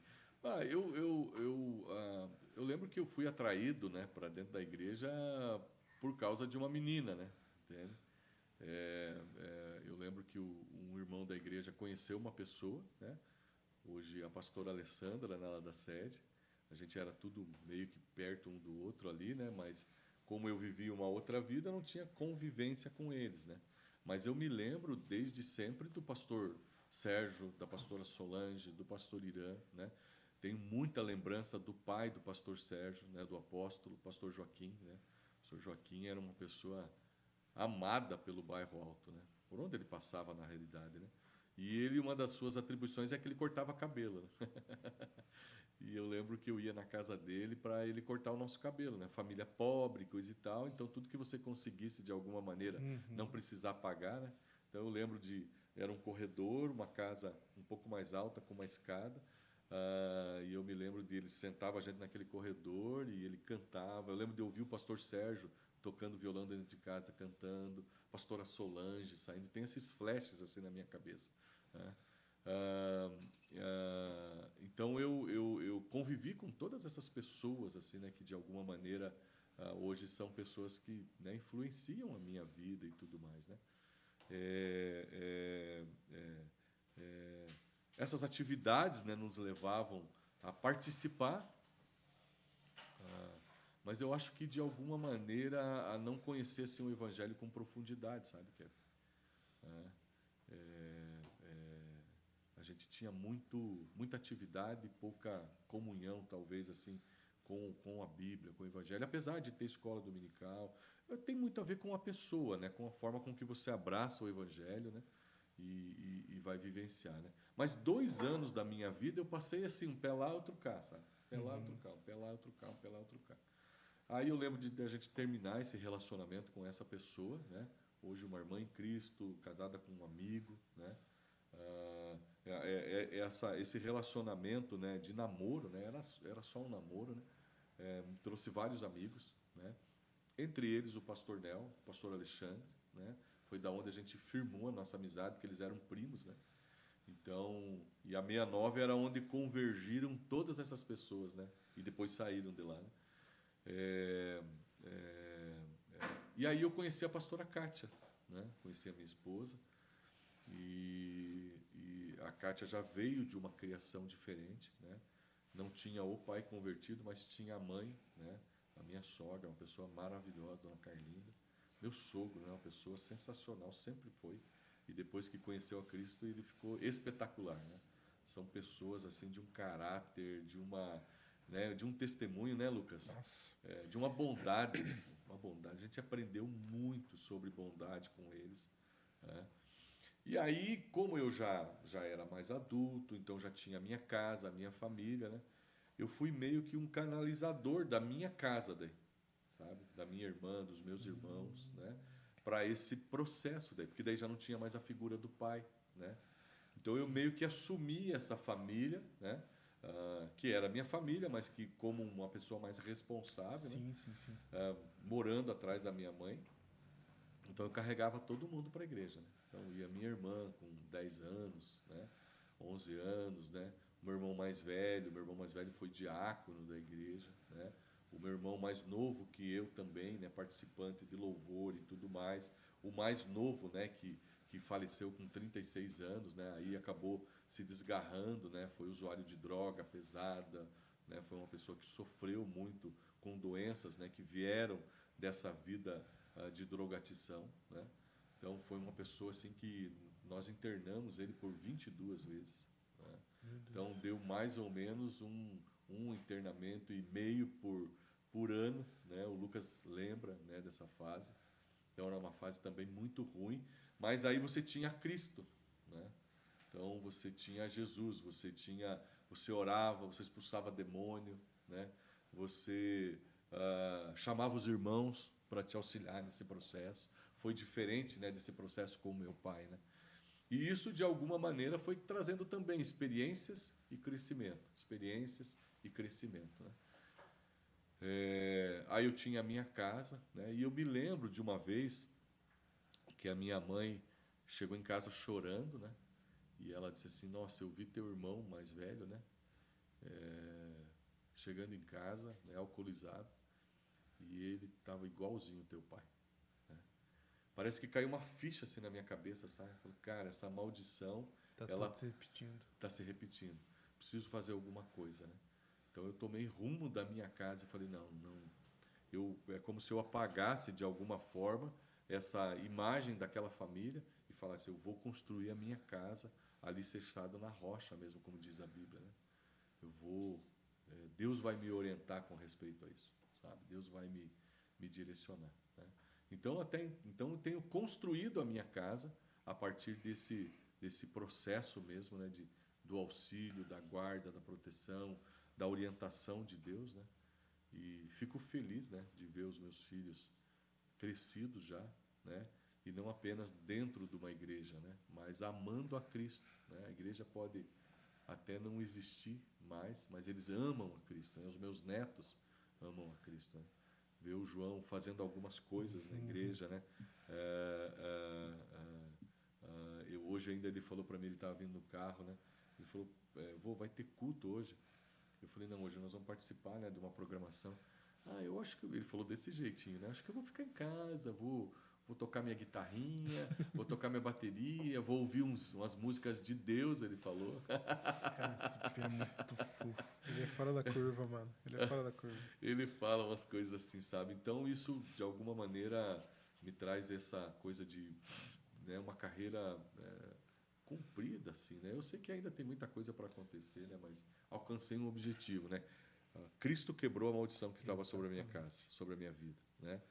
Eu lembro que eu fui atraído, né, para dentro da igreja por causa de uma menina, né? Entende? Eu lembro que um irmão da igreja conheceu uma pessoa, né? Hoje a pastora Alessandra, né, lá da sede. A gente era tudo meio que perto um do outro ali, né? Mas como eu vivi uma outra vida, não tinha convivência com eles, né? Mas eu me lembro desde sempre do pastor Sérgio, da pastora Solange, do pastor Irã, né? Tenho muita lembrança do pai do pastor Sérgio, né? Do apóstolo, pastor Joaquim, né? O pastor Joaquim era uma pessoa amada pelo bairro Alto, né? Por onde ele passava na realidade, né? E ele, uma das suas atribuições é que ele cortava cabelo, né? E eu lembro que eu ia na casa dele para ele cortar o nosso cabelo, né? Família pobre, coisa e tal. Então, tudo que você conseguisse, de alguma maneira, não precisar pagar, né? Então, eu lembro era um corredor, uma casa um pouco mais alta, com uma escada. E eu me lembro ele sentava a gente naquele corredor e ele cantava. Eu lembro de ouvir o pastor Sérgio tocando violão dentro de casa, cantando. Pastora Solange saindo. Tem esses flashes assim na minha cabeça, né? Então eu convivi com todas essas pessoas assim, né, que de alguma maneira hoje são pessoas que, né, influenciam a minha vida e tudo mais, né? Essas atividades, né, nos levavam a participar, mas eu acho que de alguma maneira a não conhecer assim, o Evangelho com profundidade, sabe, Kevin? A gente tinha muita atividade e pouca comunhão, talvez, assim, com a Bíblia, com o Evangelho, apesar de ter escola dominical. Tem muito a ver com a pessoa, né? Com a forma com que você abraça o Evangelho, né? E vai vivenciar, né? Mas 2 anos da minha vida eu passei assim, um pé lá, outro cá, sabe? Pé lá, outro cá, um pé lá, outro cá, um pé lá, outro cá. Aí eu lembro de a gente terminar esse relacionamento com essa pessoa, né? Hoje uma irmã em Cristo, casada com um amigo, né? Esse relacionamento, né, de namoro, né? Era só um namoro, né? Me trouxe vários amigos, né? Entre eles o pastor Nel, o pastor Alexandre, né? Foi da onde a gente firmou a nossa amizade, porque eles eram primos, né? Então, e a 69 era onde convergiram todas essas pessoas, né? E depois saíram de lá, né? E aí eu conheci a pastora Kátia, né? Conheci a minha esposa e a Kátia já veio de uma criação diferente, né? Não tinha o pai convertido, mas tinha a mãe, né? A minha sogra, uma pessoa maravilhosa, dona Carlinda. Meu sogro, né? Uma pessoa sensacional, sempre foi. E depois que conheceu a Cristo, ele ficou espetacular, né? São pessoas assim de um caráter, né, de um testemunho, né, Lucas? Nossa. De uma bondade, uma bondade. A gente aprendeu muito sobre bondade com eles, né? E aí, como eu já era mais adulto, então já tinha a minha casa, a minha família, né? Eu fui meio que um canalizador da minha casa daí, sabe? Da minha irmã, dos meus irmãos, né? Para esse processo daí, porque daí já não tinha mais a figura do pai, né? Então eu meio que assumi essa família, né? Que era a minha família, mas que como uma pessoa mais responsável, né? Sim. Morando atrás da minha mãe. Então eu carregava todo mundo para a igreja, né? Então ia minha irmã com 10 anos, né? 11 anos, né? O meu irmão mais velho foi diácono da igreja, né? O meu irmão mais novo que eu também, né? Participante de louvor e tudo mais. O mais novo, né? Que faleceu com 36 anos, né? Aí acabou se desgarrando, né? Foi usuário de droga pesada, né? Foi uma pessoa que sofreu muito com doenças, né? Que vieram dessa vida de drogadição, né? Então foi uma pessoa assim que nós internamos ele por 22 vezes, né? Então deu mais ou menos um internamento e meio por ano, né? O Lucas lembra, né, dessa fase. Então era uma fase também muito ruim, mas aí você tinha Cristo, né? Então você tinha Jesus, você orava, você expulsava demônio, né? Você chamava os irmãos para te auxiliar nesse processo. Foi diferente, né, desse processo com o meu pai, né? E isso, de alguma maneira, foi trazendo também experiências e crescimento. Experiências e crescimento, né? Aí eu tinha a minha casa, né? E eu me lembro de uma vez que a minha mãe chegou em casa chorando, né? E ela disse assim: nossa, eu vi teu irmão mais velho, né? Chegando em casa, né, alcoolizado, e ele estava igualzinho o teu pai. Parece que caiu uma ficha assim na minha cabeça, sabe? Eu falei, cara, essa maldição, ela se repetindo. está se repetindo. Preciso fazer alguma coisa, né? Então eu tomei rumo da minha casa e falei, não, é como se eu apagasse de alguma forma essa imagem daquela família e falasse, eu vou construir a minha casa alicerçado na rocha mesmo, como diz a Bíblia, né? Deus vai me orientar com respeito a isso, sabe? Deus vai me direcionar, né? Então eu tenho construído a minha casa a partir desse processo mesmo, né, do auxílio, da guarda, da proteção, da orientação de Deus, né? E fico feliz, né, de ver os meus filhos crescidos já, né? E não apenas dentro de uma igreja, né, mas amando a Cristo, né? A igreja pode até não existir mais, mas eles amam a Cristo, né? Os meus netos amam a Cristo, né? Ver o João fazendo algumas coisas na igreja, né? Hoje ainda ele falou para mim, ele estava vindo no carro, né? Ele falou, vô, vai ter culto hoje. Eu falei, não, hoje nós vamos participar, né, de uma programação. Eu acho que... Ele falou desse jeitinho, né? Acho que eu vou ficar em casa, vou tocar minha guitarrinha, vou tocar minha bateria, vou ouvir umas músicas de Deus, ele falou. Cara, esse filho é muito fofo. Ele é fora da curva, mano. Ele é fora da curva. Ele fala umas coisas assim, sabe? Então, isso, de alguma maneira, me traz essa coisa né, uma carreira cumprida, assim, né? Eu sei que ainda tem muita coisa para acontecer, né? Mas alcancei um objetivo, né? Cristo quebrou a maldição que estava sobre a minha casa, sobre a minha vida, né?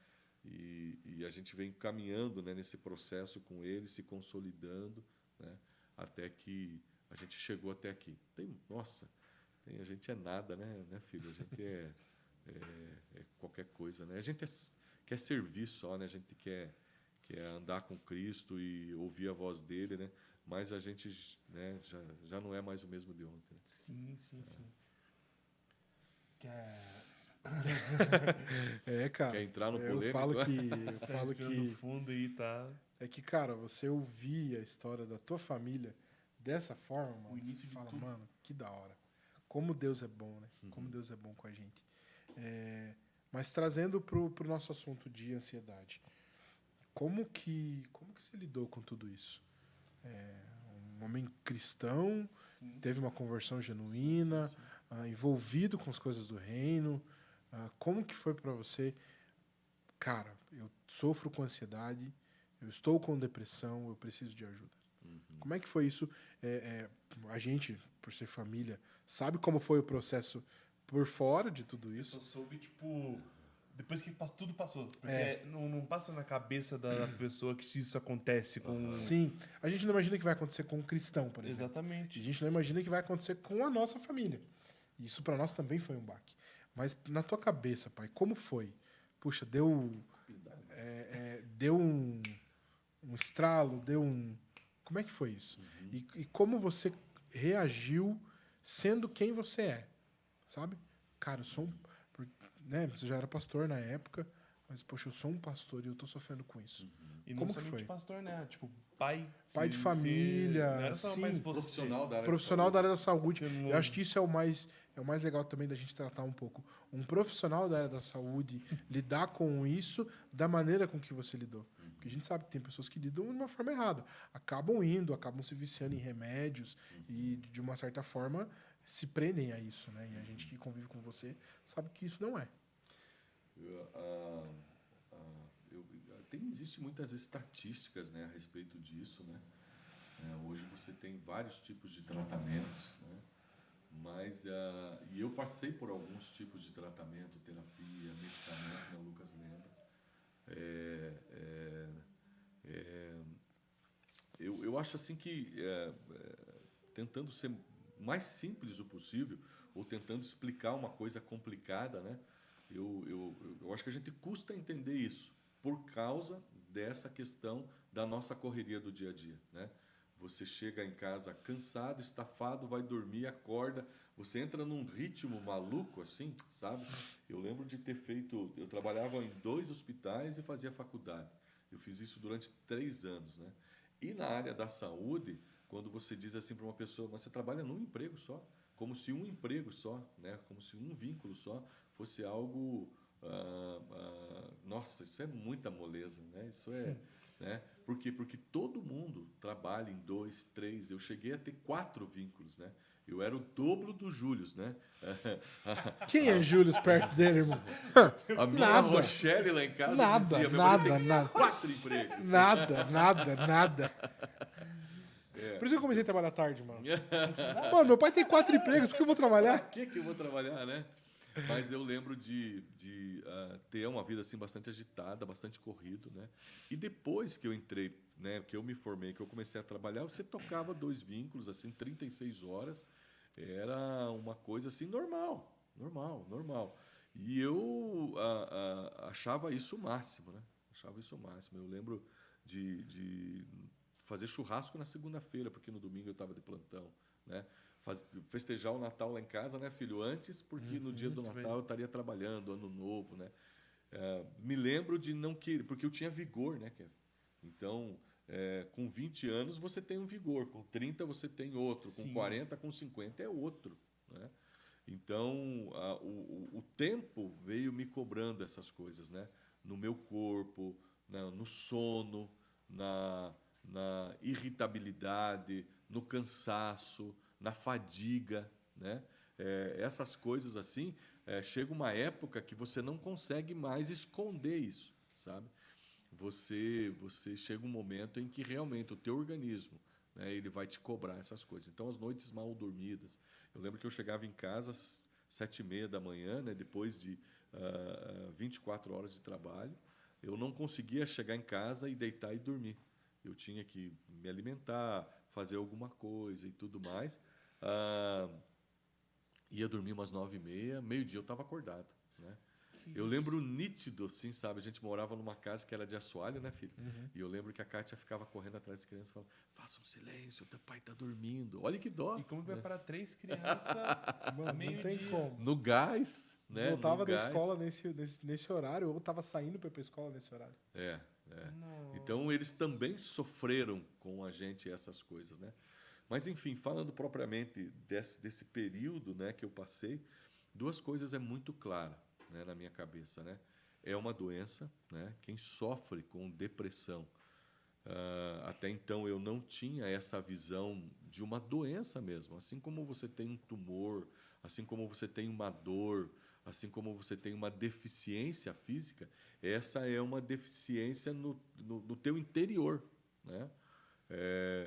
E a gente vem caminhando, né, nesse processo com ele, se consolidando, né, até que a gente chegou até aqui. A gente é nada, né, filho? A gente é qualquer coisa, né? A gente quer servir só, né? A gente quer andar com Cristo e ouvir a voz dele, né? Mas a gente, né, já não é mais o mesmo de ontem. Sim. Cara. Quer entrar no polêmico? Eu falo que no fundo aí tá. É que, cara, você ouvir a história da tua família dessa forma, mano, O início você de fala, tudo. mano, que da hora. Como Deus é bom, né? Como Deus é bom com a gente. Mas trazendo pro nosso assunto de ansiedade, como que você lidou com tudo isso? Um homem cristão, Sim. teve uma conversão genuína, Sim. envolvido com as coisas do reino. Como que foi para você? Cara, eu sofro com ansiedade, eu estou com depressão, eu preciso de ajuda. Como é que foi isso? A gente, por ser família, sabe como foi o processo por fora de tudo Eu isso? só soube, tipo, depois que tudo passou. Porque não passa na cabeça da pessoa que isso acontece com... Sim. A gente não imagina que vai acontecer com um cristão, por exemplo. Exatamente. A gente não imagina que vai acontecer com a nossa família. Isso para nós também foi um baque. Mas na tua cabeça, pai, como foi? Puxa, deu um estralo, Como é que foi isso? E como você reagiu sendo quem você é? Sabe? Cara, eu sou né, você já era pastor na época, mas, poxa, eu sou um pastor e eu tô sofrendo com isso. E não Como que somente foi? pastor, né? Tipo, pai De família, não era só sim. mais você. Profissional da área da saúde. Você não- Eu acho que isso é o mais legal também da gente tratar um pouco. Um profissional da área da saúde lidar com isso da maneira com que você lidou. Porque a gente sabe que tem pessoas que lidam de uma forma errada. Acabam se viciando em remédios e, de uma certa forma, se prendem a isso, né? E a gente que convive com você sabe que isso não é. Existem muitas estatísticas, né, a respeito disso, né? Hoje você tem vários tipos de tratamentos, né? Mas e eu passei por alguns tipos de tratamento, terapia, medicamento, né? O Lucas lembra. É, é, é, eu acho assim que, tentando ser mais simples o possível, ou tentando explicar uma coisa complicada, né? Eu acho que a gente custa entender isso, por causa dessa questão da nossa correria do dia a dia, né? Você chega em casa cansado, estafado, vai dormir, acorda, você entra num ritmo maluco assim, sabe? Eu lembro de ter feito, eu trabalhava em 2 hospitais e fazia faculdade. Eu fiz isso durante 3 anos, né? E na área da saúde, quando você diz assim para uma pessoa, mas você trabalha num emprego só, como se um emprego só, né? Como se um vínculo só fosse algo, nossa, isso é muita moleza, né? Isso é, né? Por quê? Porque todo mundo trabalha em 2, 3. Eu cheguei a ter 4 vínculos, né? Eu era o dobro do Július, né? Quem é Júlio perto dele, irmão? A minha Nada. Rochelle lá em casa Nada, dizia, meu nada, marido tem nada. 4 empregos. Nada. Por isso que eu comecei a trabalhar tarde, mano. Mano, meu pai tem 4 empregos, por que eu vou Pra trabalhar? que eu vou trabalhar, né? Mas eu lembro de ter uma vida assim bastante agitada, bastante corrido, né? E depois que eu entrei, né, que eu me formei, que eu comecei a trabalhar, você tocava 2 vínculos assim, 36 horas. Era uma coisa assim normal. E eu achava isso o máximo, né? Achava isso o máximo. Eu lembro de fazer churrasco na segunda-feira, porque no domingo eu estava de plantão, né? Festejar o Natal lá em casa, né, filho? Antes, porque no dia do Natal eu estaria trabalhando, Ano Novo, né? Me lembro de não querer, porque eu tinha vigor, né, Kevin? Então, com 20 anos você tem um vigor, com 30 você tem outro, com 40, com 50 é outro, né? Então, o tempo veio me cobrando essas coisas, né? No meu corpo, no sono, na irritabilidade, no cansaço, na fadiga, né? Essas coisas assim, chega uma época que você não consegue mais esconder isso, sabe? Você chega um momento em que realmente o teu organismo, né, ele vai te cobrar essas coisas. Então, as noites mal dormidas. Eu lembro que eu chegava em casa às 7h30 da manhã, né, depois de 24 horas de trabalho, eu não conseguia chegar em casa e deitar e dormir. Eu tinha que me alimentar, fazer alguma coisa e tudo mais. Ia dormir umas 9h30, meio-dia eu estava acordado, né? Eu lembro nítido, assim, sabe? A gente morava numa casa que era de assoalho, né, filho? E eu lembro que a Kátia ficava correndo atrás das crianças e falava, faça um silêncio, teu pai tá dormindo. Olha que dó. E como que vai para 3 crianças Mano, não tem meio-dia? como. No gás, né? Voltava no da gás. escola nesse horário, ou tava saindo pra ir pra escola nesse horário. Então, eles também sofreram com a gente essas coisas, né? Mas, enfim, falando propriamente desse período, né, que eu passei, 2 coisas é muito clara, né, na minha cabeça, né? É uma doença, né? Quem sofre com depressão, até então eu não tinha essa visão de uma doença mesmo. Assim como você tem um tumor, assim como você tem uma dor, assim como você tem uma deficiência física, essa é uma deficiência no teu interior, né?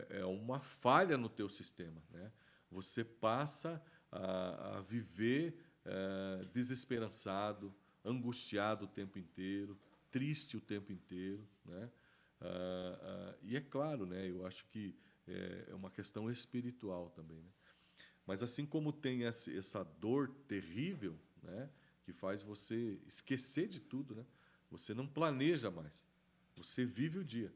É uma falha no teu sistema, né? Você passa a viver desesperançado, angustiado o tempo inteiro, triste o tempo inteiro, né? E é claro, né? Eu acho que é uma questão espiritual também, né? Mas assim como tem essa dor terrível, né, que faz você esquecer de tudo, né? Você não planeja mais, você vive o dia,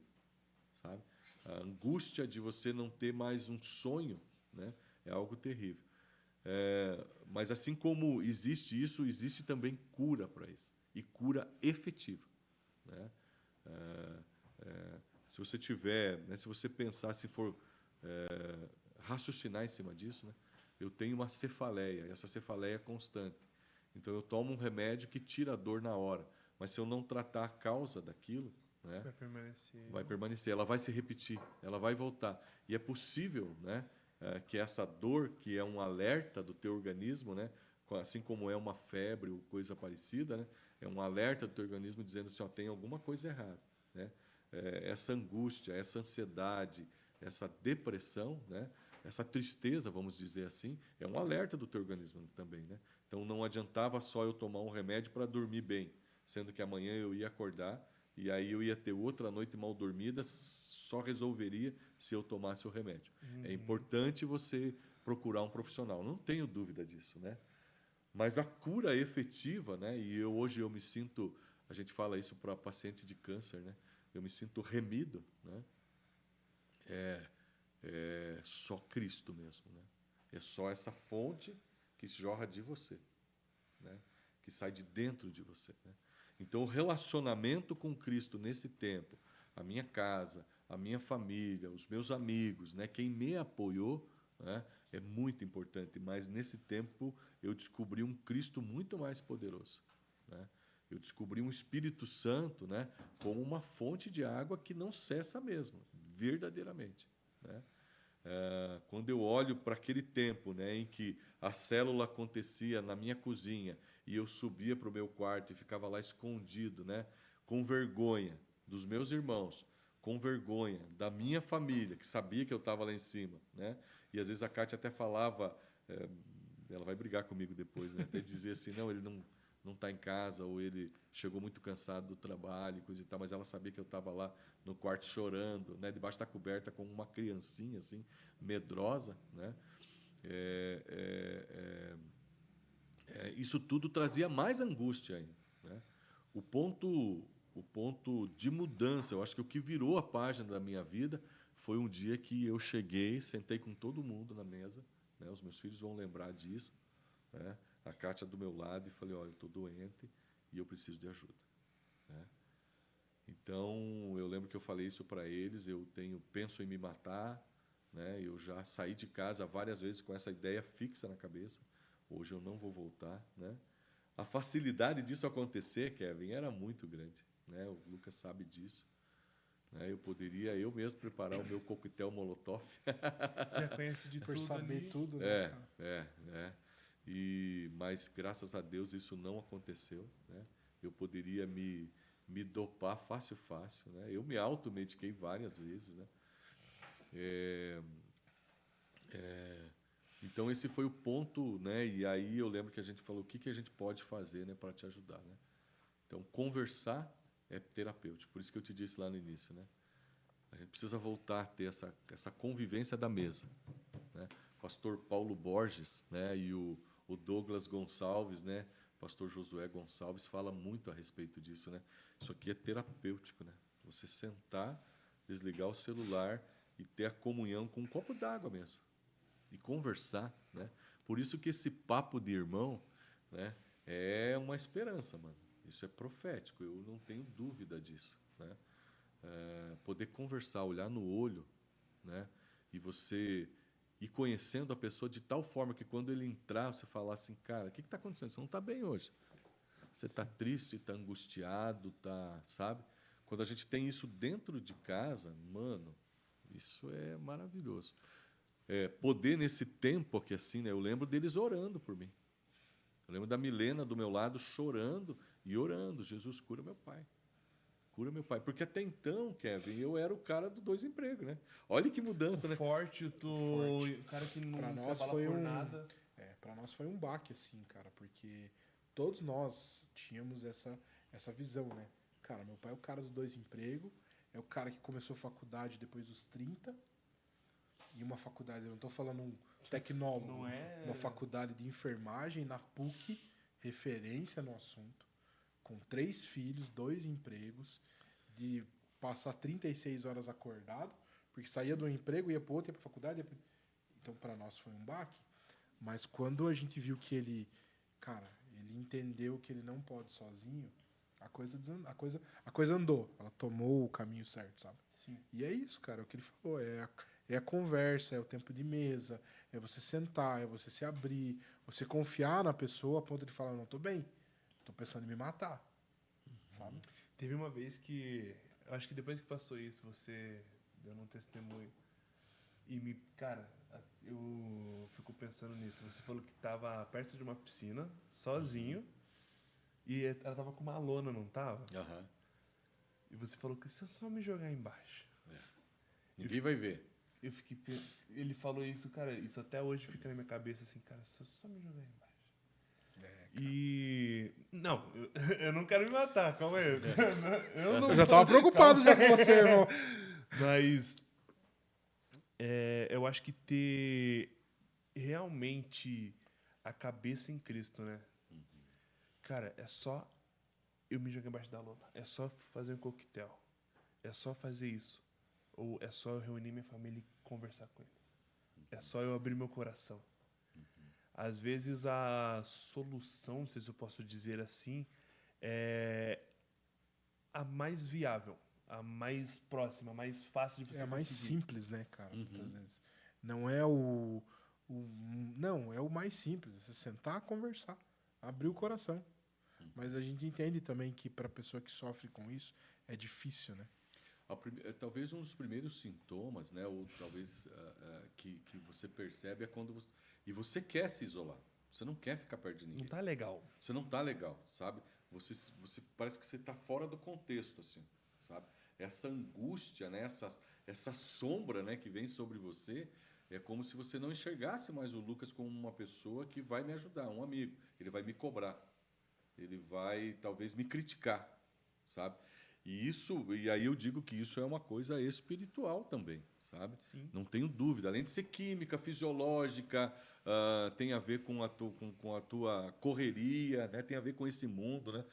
sabe? A angústia de você não ter mais um sonho, né, é algo terrível. Mas assim como existe isso, existe também cura para isso, e cura efetiva, né? Se você tiver, né, se você pensar, se for raciocinar em cima disso, né, eu tenho uma cefaleia, e essa cefaleia é constante. Então eu tomo um remédio que tira a dor na hora, mas se eu não tratar a causa daquilo, né, vai permanecer, ela vai se repetir, ela vai voltar. E é possível, né, que essa dor, que é um alerta do teu organismo, né, assim como é uma febre ou coisa parecida, né, é um alerta do teu organismo dizendo assim, ó, tem alguma coisa errada, né? Essa angústia, essa ansiedade, essa depressão, né, essa tristeza, vamos dizer assim, é um alerta do teu organismo também, né? Então não adiantava só eu tomar um remédio para dormir bem, sendo que amanhã eu ia acordar e aí eu ia ter outra noite mal dormida, só resolveria se eu tomasse o remédio. É importante você procurar um profissional, não tenho dúvida disso, né? Mas a cura efetiva, né? E hoje eu me sinto, a gente fala isso para pacientes de câncer, né? Eu me sinto remido, né? É só Cristo mesmo, né? É só essa fonte que jorra de você, né? Que sai de dentro de você, né? Então, o relacionamento com Cristo nesse tempo, a minha casa, a minha família, os meus amigos, né? Quem me apoiou, né? É muito importante. Mas nesse tempo eu descobri um Cristo muito mais poderoso, né? Eu descobri um Espírito Santo, né? Como uma fonte de água que não cessa mesmo, verdadeiramente, né? Quando eu olho para aquele tempo, né, em que a célula acontecia na minha cozinha e eu subia para o meu quarto e ficava lá escondido, né, com vergonha dos meus irmãos, com vergonha da minha família, que sabia que eu estava lá em cima, né, e às vezes a Kátia até falava, ela vai brigar comigo depois, né, até dizer assim, não, ele não está em casa, ou ele chegou muito cansado do trabalho, coisa e tal, mas ela sabia que eu estava lá no quarto chorando, né, debaixo da coberta com uma criancinha assim, medrosa, né? Isso tudo trazia mais angústia ainda, né? O ponto de mudança, eu acho que o que virou a página da minha vida foi um dia que eu cheguei, sentei com todo mundo na mesa, né? Os meus filhos vão lembrar disso, né? A Kátia do meu lado, e falei, olha, eu estou doente e eu preciso de ajuda, né? Então, eu lembro que eu falei isso para eles, penso em me matar, né? Eu já saí de casa várias vezes com essa ideia fixa na cabeça, hoje eu não vou voltar, né? A facilidade disso acontecer, Kevin, era muito grande, né? O Lucas sabe disso, né? Eu poderia eu mesmo preparar o meu coquetel Molotov. Já conhece de Por tudo saber ali. tudo, né, cara? Mas graças a Deus isso não aconteceu, né? Eu poderia me dopar fácil, né? Eu me automediquei várias vezes, né? Então esse foi o ponto, né? E aí eu lembro que a gente falou o que a gente pode fazer, né, para te ajudar, né? Então conversar é terapêutico, por isso que eu te disse lá no início, né? A gente precisa voltar a ter essa convivência da mesa, né? Pastor Paulo Borges, né, e o Douglas Gonçalves, né, pastor Josué Gonçalves fala muito a respeito disso, né? Isso aqui é terapêutico, né? Você sentar, desligar o celular e ter a comunhão com um copo d'água mesmo e conversar, né? Por isso que esse papo de irmão, né, é uma esperança, mano. Isso é profético, eu não tenho dúvida disso, né? Poder conversar, olhar no olho, né? E você ir conhecendo a pessoa de tal forma que quando ele entrar, você falar assim, cara, o que está acontecendo? Você não está bem hoje. Você está triste, está angustiado, sabe? Quando a gente tem isso dentro de casa, mano, isso é maravilhoso. Poder nesse tempo aqui assim, né? Eu lembro deles orando por mim. Eu lembro da Milena do meu lado chorando e orando. Jesus, cura meu pai. Cura meu pai. Porque até então, Kevin, eu era o cara do 2 empregos, né? Olha que mudança, né? Forte, o cara que não Pra se nós abala foi por um, nada. para nós foi um baque, assim, cara, porque todos nós tínhamos essa visão, né? Cara, meu pai é o cara dos 2 empregos, é o cara que começou faculdade depois dos 30, e uma faculdade, eu não tô falando um tecnólogo, Não é... uma faculdade de enfermagem na PUC, referência no assunto, com 3 filhos, 2 empregos, de passar 36 horas acordado, porque saía do emprego, ia para outro, ia para faculdade, então para nós foi um baque. Mas quando a gente viu que ele entendeu que ele não pode sozinho, a coisa andou, ela tomou o caminho certo, sabe? Sim. E é isso, cara, é o que ele falou, é a conversa, é o tempo de mesa, é você sentar, é você se abrir, você confiar na pessoa a ponto de falar, não, tô bem, tô pensando em me matar, sabe? Teve uma vez que, eu acho que depois que passou isso, você deu um testemunho e cara, eu fico pensando nisso. Você falou que estava perto de uma piscina, sozinho, e ela tava com uma lona, não tava? Uhum. E você falou que se eu só me jogar embaixo. Ninguém vai ver. Ele falou isso, cara, isso até hoje fica na minha cabeça assim, cara, se eu só me jogar embaixo. E... Não, eu não quero me matar, calma aí. Eu já tava preocupado já com você, irmão. Mas eu acho que ter realmente a cabeça em Cristo, né? Cara, é só eu me jogar embaixo da lona. É só fazer um coquetel. É só fazer isso. Ou é só eu reunir minha família e conversar com ele. É só eu abrir meu coração. Às vezes a solução, não sei se eu posso dizer assim, é a mais viável, a mais próxima, a mais fácil de você É a mais conseguir. simples, né, cara? Muitas vezes. Não é o. Não, é o mais simples. Você sentar, conversar, abrir o coração. Mas a gente entende também que para a pessoa que sofre com isso é difícil, né? Talvez um dos primeiros sintomas, né, ou talvez que você percebe é quando você quer se isolar. Você não quer ficar perto de ninguém. Não tá legal. Você não tá legal, sabe? Você parece que você está fora do contexto, assim, sabe? Essa angústia, né, essa sombra, né, que vem sobre você, é como se você não enxergasse mais o Lucas como uma pessoa que vai me ajudar, um amigo. Ele vai me cobrar. Ele vai talvez me criticar, sabe? E aí eu digo que isso é uma coisa espiritual também, sabe? Sim. Não tenho dúvida. Além de ser química, fisiológica, tem a ver com a tua correria, né? Tem a ver com esse mundo, né?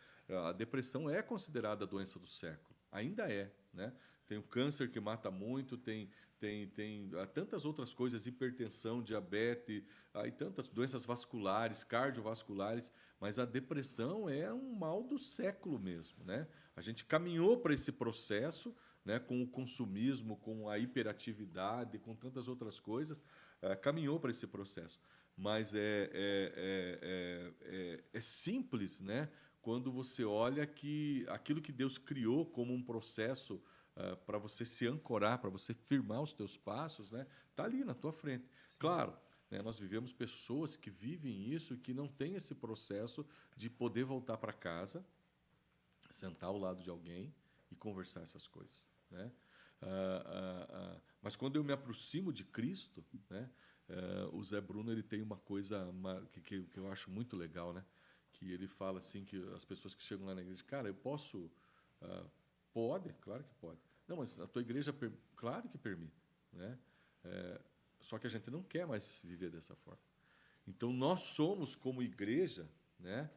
A depressão é considerada a doença do século. Ainda é, né? Tem o câncer que mata muito, tem tantas outras coisas, hipertensão, diabetes, e tantas doenças vasculares, cardiovasculares, mas a depressão é um mal do século mesmo, né? A gente caminhou para esse processo, né, com o consumismo, com a hiperatividade, com tantas outras coisas, caminhou para esse processo. Mas é simples, né, quando você olha que aquilo que Deus criou como um processo para você se ancorar, para você firmar os teus passos, né, está ali na tua frente. Sim. Claro, né, nós vivemos pessoas que vivem isso e que não têm esse processo de poder voltar para casa, sentar ao lado de alguém e conversar essas coisas, né? Mas quando eu me aproximo de Cristo, né, o Zé Bruno ele tem uma coisa que eu acho muito legal, né? Que ele fala assim que as pessoas que chegam lá na igreja, cara, eu posso... pode, claro que pode. Não, mas a tua igreja, claro que permite, né? Só que a gente não quer mais viver dessa forma. Então, nós somos, como igreja, né,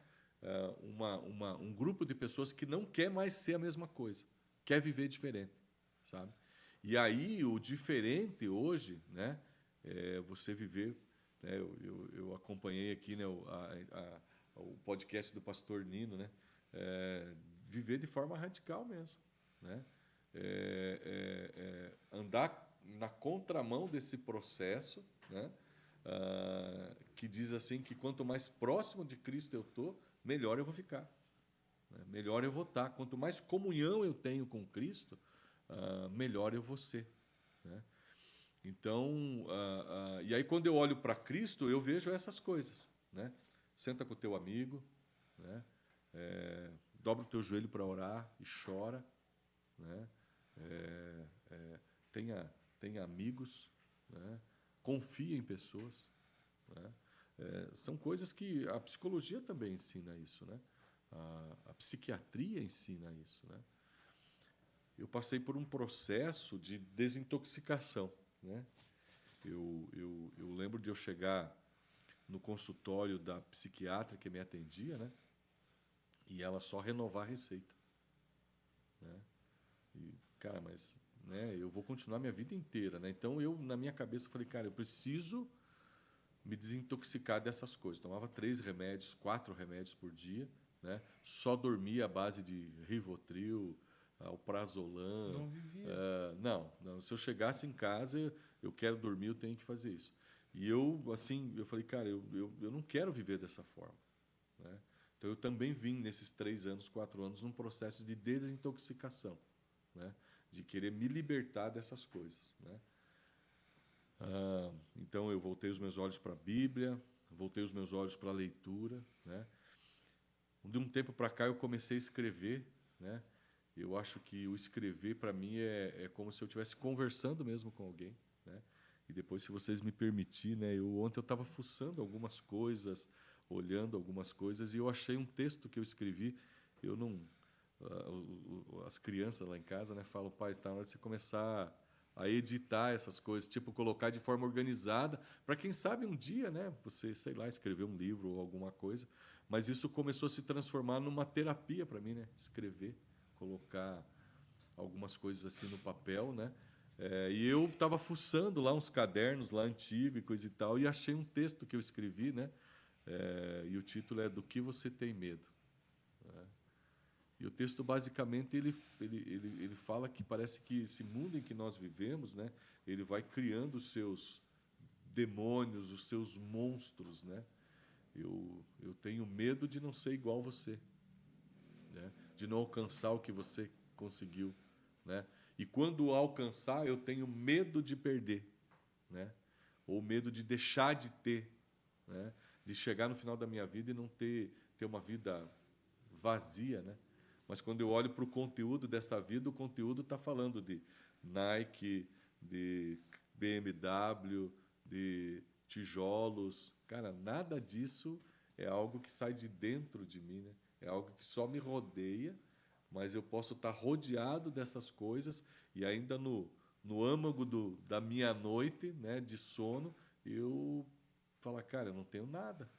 um grupo de pessoas que não quer mais ser a mesma coisa, quer viver diferente, sabe? E aí, o diferente hoje, né, é você viver... Né, eu acompanhei aqui, né, o podcast do pastor Nino, né, viver de forma radical mesmo, né? Andar na contramão desse processo, né? Que diz assim que quanto mais próximo de Cristo eu estou, melhor eu vou ficar, né? Melhor eu vou estar. Quanto mais comunhão eu tenho com Cristo, melhor eu vou ser, né? Então, e aí quando eu olho para Cristo, eu vejo essas coisas, né? Senta com o teu amigo, né? Dobra o teu joelho para orar e chora, né? Tenha amigos, né? Confia em pessoas, né? São coisas que a psicologia também ensina isso, né? A psiquiatria ensina isso, né? Eu passei por um processo de desintoxicação, né? Eu lembro de eu chegar no consultório da psiquiatra que me atendia, né? E ela só renovar a receita, né? E, cara, mas, né, eu vou continuar minha vida inteira, né? Então, na minha cabeça, falei, cara, eu preciso me desintoxicar dessas coisas. Tomava 3 remédios, 4 remédios por dia, né? Só dormia à base de Rivotril, alprazolam. Não vivia. Não. Se eu chegasse em casa, eu quero dormir, eu tenho que fazer isso. E eu falei, cara, eu não quero viver dessa forma, né? Então, eu também vim nesses 3 anos, 4 anos, num processo de desintoxicação, né? De querer me libertar dessas coisas, né? Então, eu voltei os meus olhos para a Bíblia, voltei os meus olhos para a leitura, né? De um tempo para cá, eu comecei a escrever, né? Eu acho que o escrever, para mim, é como se eu estivesse conversando mesmo com alguém, né? E depois, se vocês me permitirem, né, ontem eu estava fuçando algumas coisas, olhando algumas coisas, e eu achei um texto que eu escrevi. Eu não, as crianças lá em casa, né, falam: pai, está na hora de você começar a editar essas coisas, tipo, colocar de forma organizada, para quem sabe um dia, né, você, sei lá, escrever um livro ou alguma coisa. Mas isso começou a se transformar numa terapia para mim, né? Escrever, colocar algumas coisas assim no papel, né? E eu estava fuçando lá uns cadernos lá antigos e coisa e tal, e achei um texto que eu escrevi, né? E o título é Do que você tem medo? E o texto, basicamente, ele fala que parece que esse mundo em que nós vivemos, né, ele vai criando os seus demônios, os seus monstros, né? Eu tenho medo de não ser igual você, né? De não alcançar o que você conseguiu, né? E quando alcançar, eu tenho medo de perder, né? Ou medo de deixar de ter, né? De chegar no final da minha vida e não ter uma vida vazia, né? Mas quando eu olho para o conteúdo dessa vida, o conteúdo está falando de Nike, de BMW, de tijolos. Cara, nada disso é algo que sai de dentro de mim, né? É algo que só me rodeia, mas eu posso estar rodeado dessas coisas e ainda no âmago da minha noite, né, de sono, eu falar: cara, eu não tenho nada.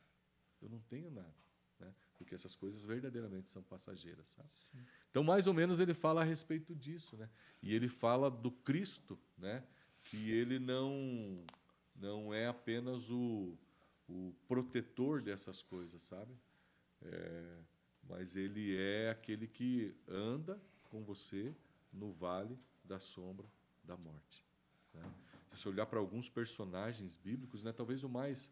Eu não tenho nada, né? Porque essas coisas verdadeiramente são passageiras, sabe? Sim. Então, mais ou menos, ele fala a respeito disso, né? E ele fala do Cristo, né? Que ele não é apenas o protetor dessas coisas, sabe? Mas ele é aquele que anda com você no vale da sombra da morte, né? Se você olhar para alguns personagens bíblicos, né? Talvez o mais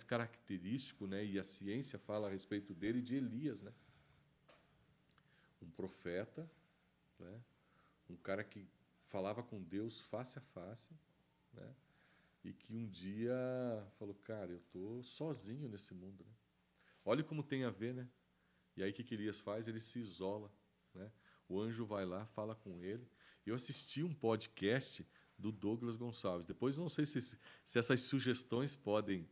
característico, né, e a ciência fala a respeito dele, de Elias, né? Um profeta, né? Um cara que falava com Deus face a face, né? E que um dia falou: cara, eu estou sozinho nesse mundo, né? Olha como tem a ver, né? E aí o que Elias faz? Ele se isola, né? O anjo vai lá, fala com ele. Eu assisti um podcast do Douglas Gonçalves. Depois, não sei se essas sugestões podem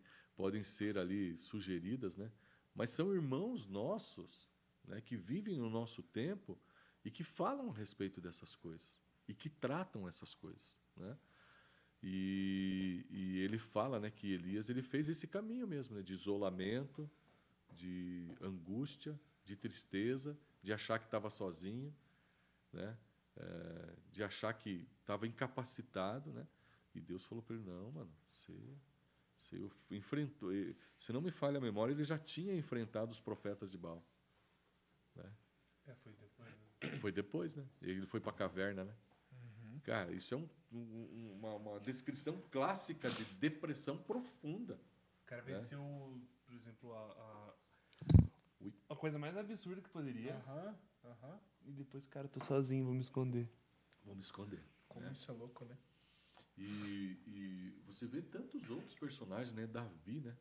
ser ali sugeridas, né? Mas são irmãos nossos, né, que vivem no nosso tempo e que falam a respeito dessas coisas e que tratam essas coisas, né? E ele fala, né, que Elias ele fez esse caminho mesmo, né, de isolamento, de angústia, de tristeza, de achar que estava sozinho, né? De achar que estava incapacitado, né? E Deus falou para ele: não, mano, você enfrentou. Se não me falha a memória, ele já tinha enfrentado os profetas de Baal, né? Foi depois, né? Foi depois, né? Ele foi para a caverna, né? Uhum. Cara, isso é uma descrição clássica de depressão profunda. O cara venceu, né? Por exemplo, a coisa mais absurda que poderia. E depois, cara, tô sozinho, vou me esconder. Vou me esconder. Como isso é louco, né? E você vê tantos outros personagens, né? Davi, né?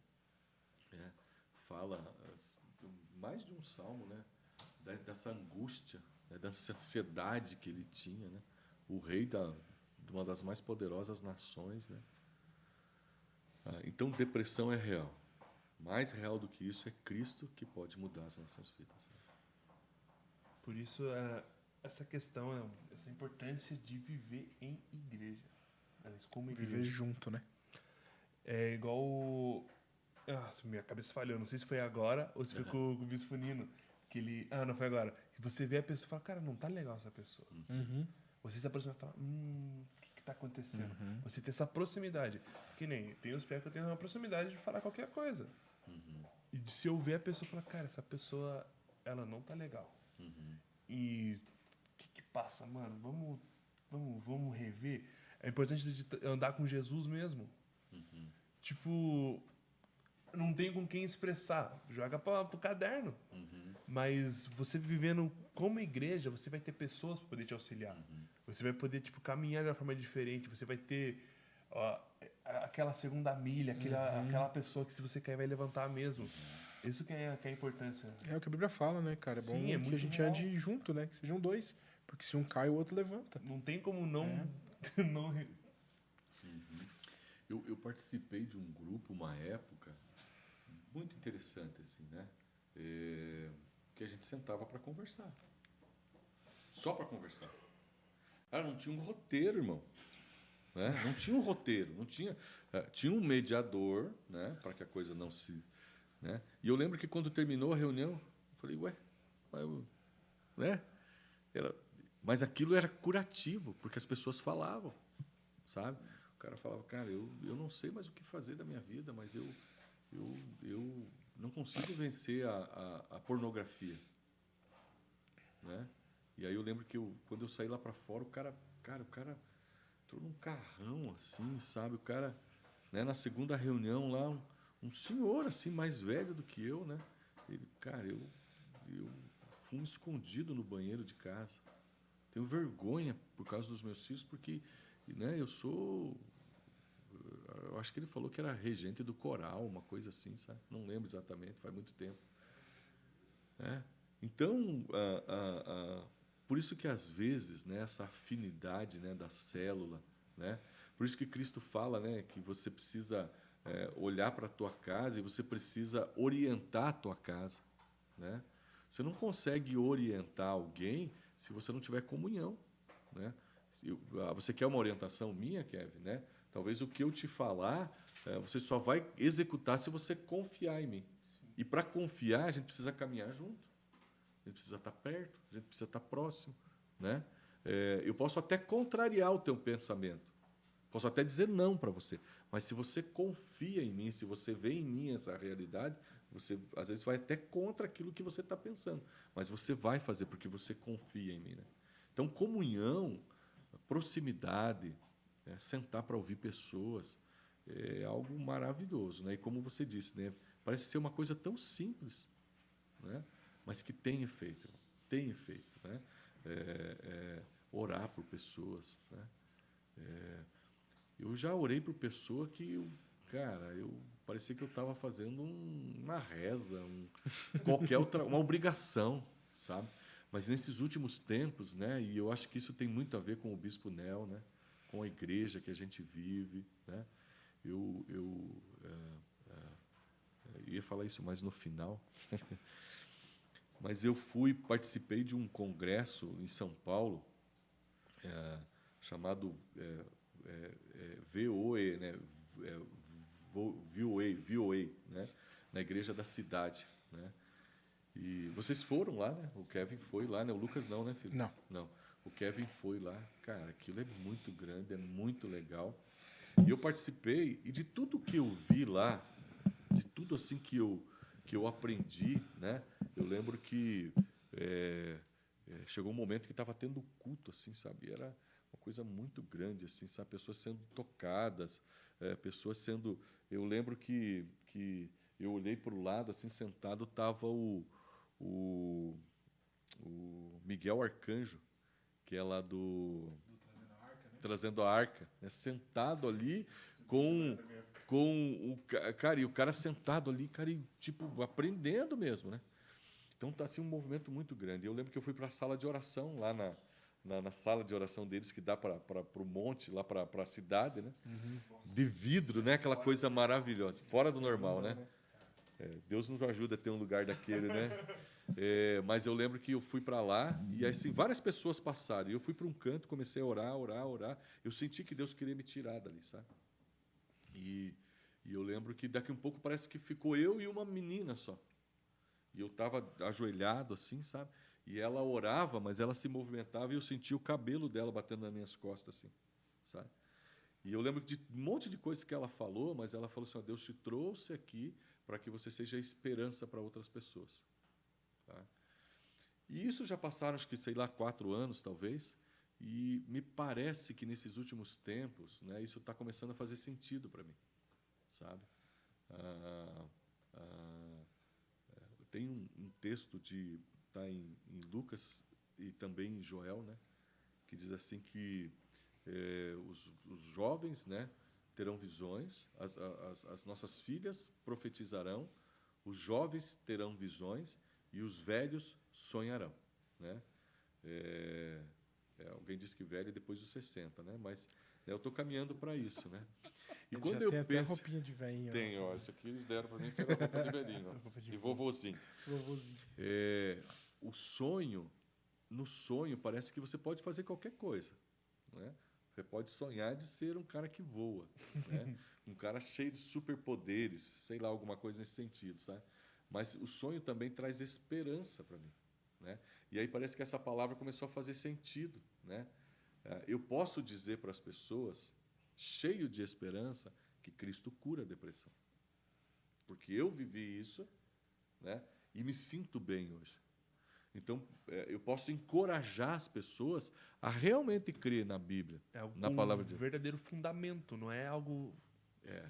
Fala mais de um salmo, né? Dessa angústia, né? Dessa ansiedade que ele tinha, né? O rei de uma das mais poderosas nações, né? Então, depressão é real. Mais real do que isso é Cristo que pode mudar as nossas vidas, né? Por isso, essa questão, essa importância de viver em igreja. Como igreja. Viver junto, né? É igual... minha cabeça falhou. Não sei se foi agora ou se foi com o Bispo Nino. Que ele... não foi agora. Que você vê a pessoa e fala: cara, não tá legal essa pessoa. Uhum. Você se aproxima e fala: o que tá acontecendo? Uhum. Você tem essa proximidade. Que nem tem os pés que eu tenho uma proximidade de falar qualquer coisa. Uhum. E de se eu ver a pessoa, falar: cara, essa pessoa, ela não tá legal. Uhum. E o que passa, mano? Vamos rever. É importante andar com Jesus mesmo. Uhum. Tipo, não tem com quem expressar. Joga pro caderno. Uhum. Mas você vivendo como igreja, você vai ter pessoas para poder te auxiliar. Uhum. Você vai poder, tipo, caminhar de uma forma diferente. Você vai ter aquela segunda milha, aquela pessoa que, se você cair, vai levantar mesmo. Isso que é a importância. É o que a Bíblia fala, né, cara? É bom que a gente ande junto, né? Que sejam dois. Porque se um cai, o outro levanta. Não tem como não... Eu participei de um grupo, uma época, muito interessante, assim, né? Que a gente sentava para conversar. Só para conversar. Não tinha um roteiro, irmão. Né? Não tinha um roteiro, não tinha. Tinha um mediador, né? Para que a coisa não se. Né? E eu lembro que quando terminou a reunião, eu falei, né? Mas aquilo era curativo, porque as pessoas falavam, sabe? O cara falava, cara, eu não sei mais o que fazer da minha vida, mas eu não consigo vencer a pornografia, né? E aí eu lembro que quando eu saí lá para fora, o cara entrou num carrão assim, sabe? O cara, né, na segunda reunião lá, um senhor assim mais velho do que eu, né? Ele, cara, eu fumo escondido no banheiro de casa. Tenho vergonha por causa dos meus filhos, porque, né, eu acho que ele falou que era regente do coral, uma coisa assim, sabe? Não lembro exatamente, faz muito tempo. Então, por isso que às vezes, né, essa afinidade, né, da célula, né? Por isso que Cristo fala, né, que você precisa olhar para a tua casa e você precisa orientar a tua casa, né? Você não consegue orientar alguém se você não tiver comunhão, né? Você quer uma orientação minha, Kevin, né? Talvez o que eu te falar, você só vai executar se você confiar em mim. Sim. E para confiar, a gente precisa caminhar junto. A gente precisa estar perto, a gente precisa estar próximo, né? Eu posso até contrariar o teu pensamento, posso até dizer não para você, mas se você confia em mim, se você vê em mim essa realidade, você às vezes vai até contra aquilo que você está pensando, mas você vai fazer porque você confia em mim, né? Então, comunhão, proximidade, sentar para ouvir pessoas, é algo maravilhoso, né? E como você disse, né? Parece ser uma coisa tão simples, né? Mas que tem efeito, né? Orar por pessoas, né? Eu já orei por pessoa que, eu parecia que eu estava fazendo uma reza, qualquer outra, uma obrigação, sabe? Mas nesses últimos tempos, né? E eu acho que isso tem muito a ver com o Bispo Nel, né? Com a igreja que a gente vive, né? Eu ia falar isso mais no final. Mas eu participei de um congresso em São Paulo, chamado VOE, né? VOA, né? Na igreja da cidade, né? E vocês foram lá, né? O Kevin foi lá, né? O Lucas não, né, filho? Não. O Kevin foi lá. Cara, aquilo é muito grande, é muito legal. E eu participei, e de tudo que eu vi lá, de tudo assim que eu aprendi, né? Eu lembro que chegou um momento que estava tendo culto, assim, sabe? Era uma coisa muito grande, assim, sabe? Pessoas sendo tocadas, pessoas sendo... Eu lembro que eu olhei para o lado, assim, sentado, estava o Miguel Arcanjo, que é lá do Trazendo a Arca, né? Sentado ali com o cara, e o cara sentado ali, cara, e, tipo, aprendendo mesmo, né? Então tá assim um movimento muito grande. Eu lembro que eu fui para a sala de oração lá na sala de oração deles que dá para o monte, lá para a cidade, né? Uhum. De vidro, né? Aquela coisa maravilhosa, fora do normal, né? Deus nos ajuda a ter um lugar daquele, né? Mas eu lembro que eu fui para lá e assim várias pessoas passaram. E eu fui para um canto, comecei a orar. Eu senti que Deus queria me tirar dali, sabe? E eu lembro que daqui um pouco parece que ficou eu e uma menina só. E eu estava ajoelhado assim, sabe? E ela orava, mas ela se movimentava e eu sentia o cabelo dela batendo nas minhas costas, assim, sabe? E eu lembro de um monte de coisas que ela falou, mas ela falou assim, ó, Deus te trouxe aqui para que você seja esperança para outras pessoas. Tá? E isso já passaram, acho que, sei lá, 4 anos, talvez, e me parece que nesses últimos tempos, né, isso está começando a fazer sentido para mim, sabe? Tem um texto tá em Lucas e também em Joel, né, que diz assim que os jovens, né, terão visões, as nossas filhas profetizarão, os jovens terão visões e os velhos sonharão, né? Alguém diz que velho é depois dos 60, né? Mas Eu estou caminhando para isso, né? E Ele quando já eu tem até penso... roupinha de velhinho. Tem, ó, isso aqui eles deram para mim, que era roupa de velhinho, ó, Roupa de de vovozinho. Vovozinho. O sonho, no sonho, parece que você pode fazer qualquer coisa, né? Você pode sonhar de ser um cara que voa, né? Um cara cheio de superpoderes, sei lá, alguma coisa nesse sentido, sabe? Mas o sonho também traz esperança para mim, né? E aí parece que essa palavra começou a fazer sentido, né? Eu posso dizer para as pessoas, cheio de esperança, que Cristo cura a depressão. Porque eu vivi isso, né? E me sinto bem hoje. Então, eu posso encorajar as pessoas a realmente crer na Bíblia, É algo na com palavra de Deus. verdadeiro fundamento, não é algo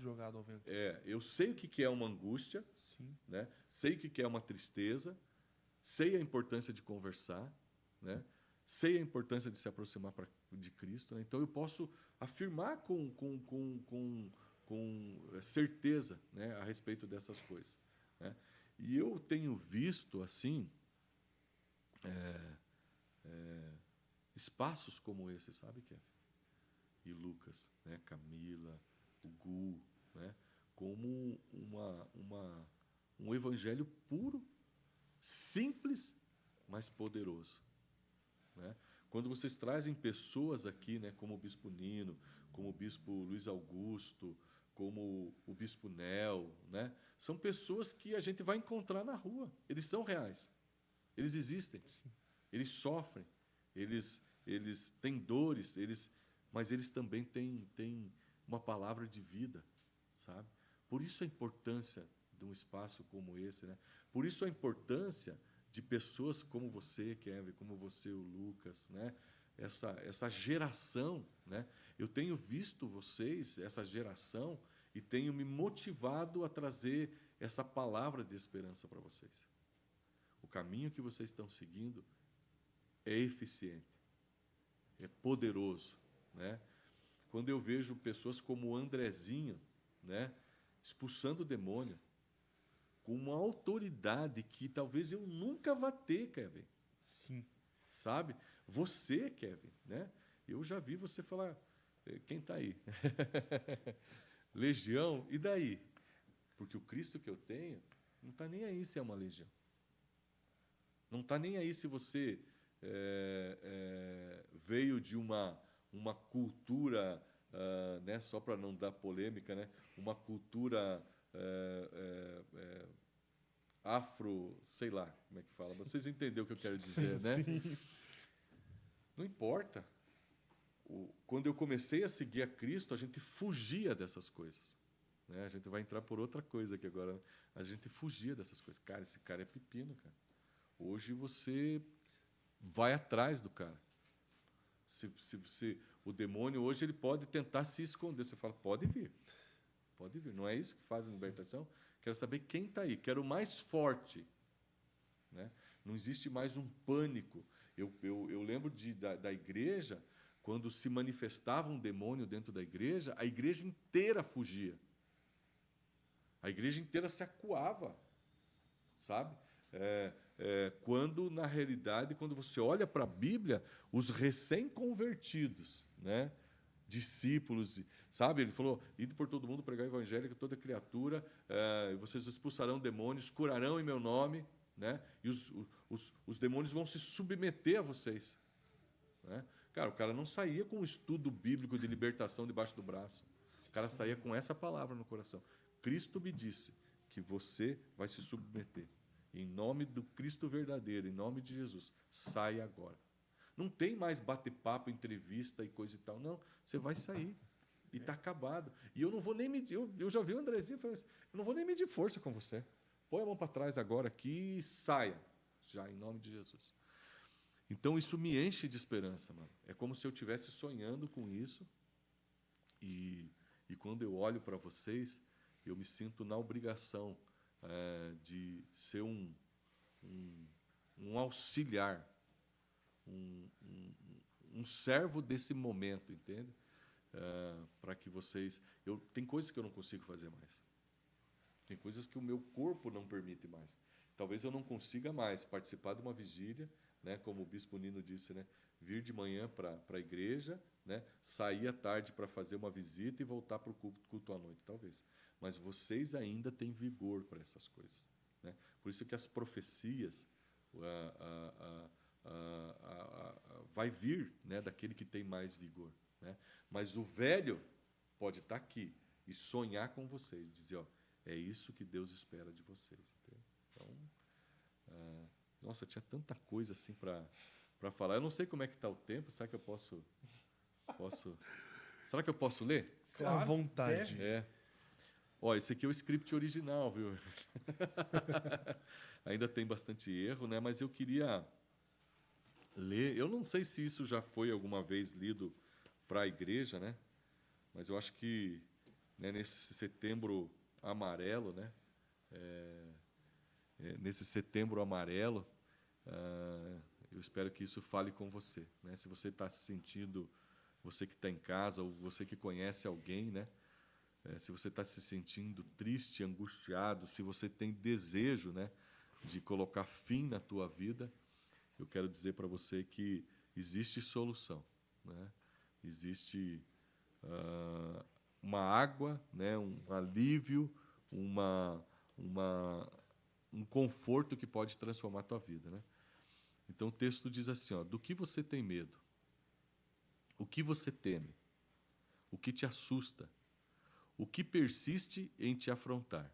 jogado ao vento. Eu sei o que é uma angústia, Sim. né? Sei o que é uma tristeza, sei a importância de conversar, né? Sei a importância de se aproximar de Cristo, né? Então eu posso afirmar com certeza, né, a respeito dessas coisas, né? E eu tenho visto assim espaços como esse, sabe, Kevin? E Lucas, né? Camila, o Gu, né? Como um evangelho puro, simples, mas poderoso, né? Quando vocês trazem pessoas aqui, né, como o Bispo Nino, como o Bispo Luiz Augusto, como o Bispo Nel, né, são pessoas que a gente vai encontrar na rua. Eles são reais. Eles existem. Eles sofrem. Eles têm dores, mas eles também têm uma palavra de vida, sabe? Por isso a importância de um espaço como esse, né? Por isso a importância de pessoas como você, Kevin, como você, o Lucas, né? Essa geração, né? Eu tenho visto vocês, essa geração, e tenho me motivado a trazer essa palavra de esperança para vocês. O caminho que vocês estão seguindo é eficiente, é poderoso, né? Quando eu vejo pessoas como o Andrezinho, né, expulsando o demônio, com uma autoridade que talvez eu nunca vá ter, Kevin. Sim. Sabe? Você, Kevin, né? Eu já vi você falar, quem está aí? Legião, e daí? Porque o Cristo que eu tenho não está nem aí se é uma legião. Não está nem aí se você veio de uma cultura, né, só para não dar polêmica, né, uma cultura afro, sei lá como é que fala. Vocês entenderam o que eu quero dizer, né? Sim. Não importa. Quando eu comecei a seguir a Cristo, a gente fugia dessas coisas, né? A gente vai entrar por outra coisa aqui agora. A gente fugia dessas coisas. Cara, esse cara é pepino, cara. Hoje você vai atrás do cara. Se o demônio hoje ele pode tentar se esconder. Você fala, pode vir. Pode vir. Não é isso que faz a libertação? Quero saber quem está aí. Quero o mais forte, né? Não existe mais um pânico. Eu lembro da igreja, quando se manifestava um demônio dentro da igreja, a igreja inteira fugia. A igreja inteira se acuava, sabe? Quando, na realidade, quando você olha para a Bíblia, os recém-convertidos, né? Discípulos, sabe? Ele falou, ide por todo mundo, pregar o evangelho a toda criatura, vocês expulsarão demônios, curarão em meu nome, né? E os demônios vão se submeter a vocês, né? Cara, o cara não saía com um estudo bíblico de libertação debaixo do braço. O cara saía com essa palavra no coração. Cristo me disse que você vai se submeter. Em nome do Cristo verdadeiro, em nome de Jesus, saia agora. Não tem mais bate-papo, entrevista e coisa e tal. Não, você vai sair. E está acabado. E eu não vou nem medir. Eu já vi o Andrezinho e falei assim, eu não vou nem medir força com você. Põe a mão para trás agora aqui e saia. Já, em nome de Jesus. Então, isso me enche de esperança, mano. É como se eu estivesse sonhando com isso. E quando eu olho para vocês, eu me sinto na obrigação de ser um auxiliar, um servo desse momento, entende? Para que vocês... tem coisas que eu não consigo fazer mais. Tem coisas que o meu corpo não permite mais. Talvez eu não consiga mais participar de uma vigília, né, como o Bispo Nino disse, né, vir de manhã para a igreja, né? Sair à tarde para fazer uma visita e voltar para o culto à noite, talvez. Mas vocês ainda têm vigor para essas coisas, né? Por isso que as profecias vai vir, né, daquele que tem mais vigor, né? Mas o velho pode estar aqui e sonhar com vocês, dizer, ó, é isso que Deus espera de vocês. Entende? Então, nossa, tinha tanta coisa assim para falar. Eu não sei como é que está o tempo. Será que eu posso? Será que eu posso ler? À vontade. É. Ó, esse aqui é o script original, viu? Ainda tem bastante erro, né? Mas eu queria ler. Eu não sei se isso já foi alguma vez lido para a igreja, né? Mas eu acho que, né, nesse setembro amarelo, né? Nesse setembro amarelo, eu espero que isso fale com você, né? Se você está se sentindo, você que está em casa, ou você que conhece alguém, né? Se você está se sentindo triste, angustiado, se você tem desejo, né, de colocar fim na tua vida, eu quero dizer para você que existe solução, né? Existe uma água, né, um alívio, um conforto que pode transformar a tua vida, né? Então o texto diz assim, ó, do que você tem medo? O que você teme? O que te assusta? O que persiste em te afrontar?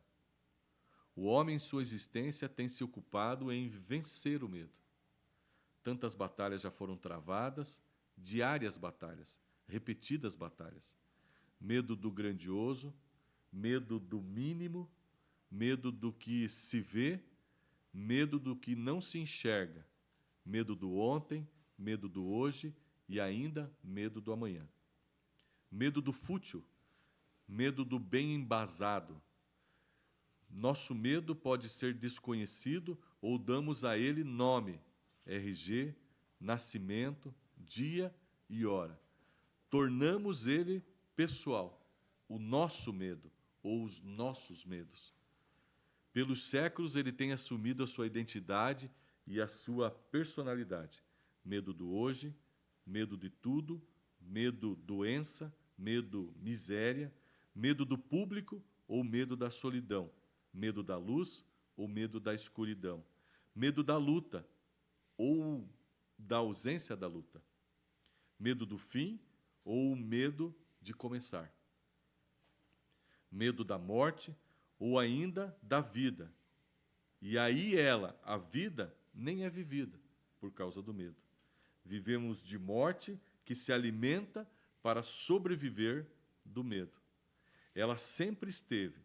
O homem em sua existência tem se ocupado em vencer o medo. Tantas batalhas já foram travadas, diárias batalhas, repetidas batalhas. Medo do grandioso, medo do mínimo, medo do que se vê, medo do que não se enxerga, medo do ontem, medo do hoje e ainda medo do amanhã. Medo do fútil, medo do bem embasado. Nosso medo pode ser desconhecido ou damos a ele nome, RG, nascimento, dia e hora. Tornamos ele pessoal, o nosso medo ou os nossos medos. Pelos séculos ele tem assumido a sua identidade e a sua personalidade. Medo do hoje, medo de tudo, medo doença, medo miséria, medo do público ou medo da solidão, medo da luz ou medo da escuridão, medo da luta ou da ausência da luta, medo do fim ou medo de começar, medo da morte ou ainda da vida. E aí ela, a vida, nem é vivida por causa do medo. Vivemos de morte que se alimenta para sobreviver do medo. Ela sempre esteve,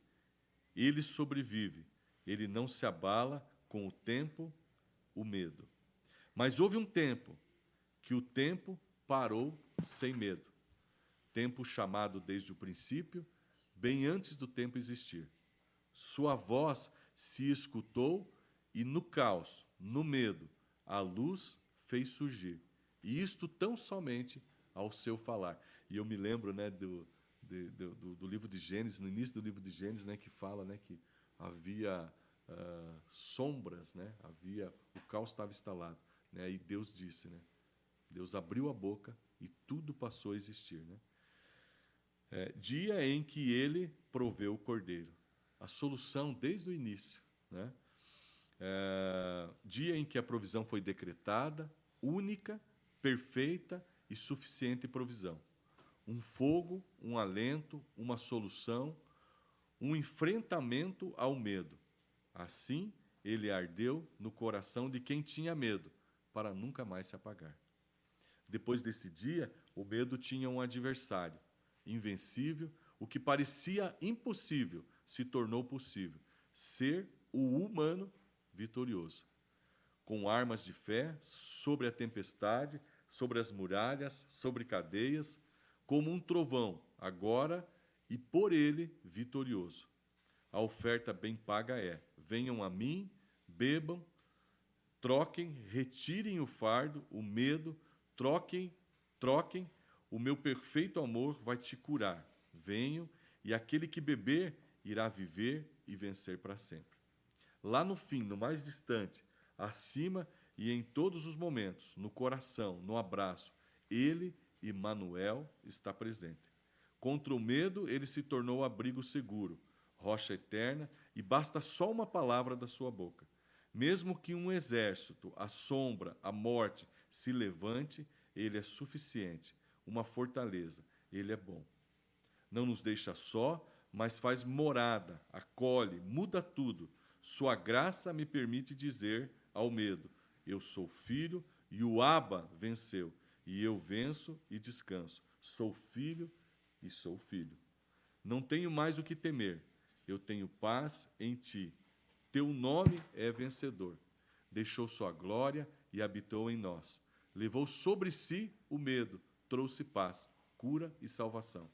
ele sobrevive, ele não se abala com o tempo, o medo. Mas houve um tempo que o tempo parou sem medo. Tempo chamado desde o princípio, bem antes do tempo existir. Sua voz se escutou e no caos, no medo, a luz fez surgir. E isto tão somente ao seu falar. E eu me lembro, né, do livro de Gênesis, no início do livro de Gênesis, né, que fala, né, que havia sombras, né, o caos estava instalado, né, e Deus disse, né, Deus abriu a boca e tudo passou a existir, né. Dia em que ele proveu o cordeiro, a solução desde o início, né. Dia em que a provisão foi decretada, única, perfeita e suficiente provisão. Um fogo, um alento, uma solução, um enfrentamento ao medo. Assim, ele ardeu no coração de quem tinha medo, para nunca mais se apagar. Depois desse dia, o medo tinha um adversário, invencível, o que parecia impossível se tornou possível, ser o humano vitorioso. Com armas de fé, sobre a tempestade, sobre as muralhas, sobre cadeias, como um trovão, agora e por ele vitorioso. A oferta bem paga é: venham a mim, bebam, troquem, retirem o fardo, o medo, troquem, o meu perfeito amor vai te curar. Venham, e aquele que beber irá viver e vencer para sempre. Lá no fim, no mais distante, acima, e em todos os momentos, no coração, no abraço, ele, Emmanuel, está presente. Contra o medo, ele se tornou abrigo seguro, rocha eterna, e basta só uma palavra da sua boca. Mesmo que um exército, a sombra, a morte, se levante, ele é suficiente, uma fortaleza, ele é bom. Não nos deixa só, mas faz morada, acolhe, muda tudo. Sua graça me permite dizer ao medo: eu sou filho, e o Abba venceu, e eu venço e descanso. Sou filho e sou filho. Não tenho mais o que temer, eu tenho paz em ti. Teu nome é vencedor. Deixou sua glória e habitou em nós. Levou sobre si o medo, trouxe paz, cura e salvação.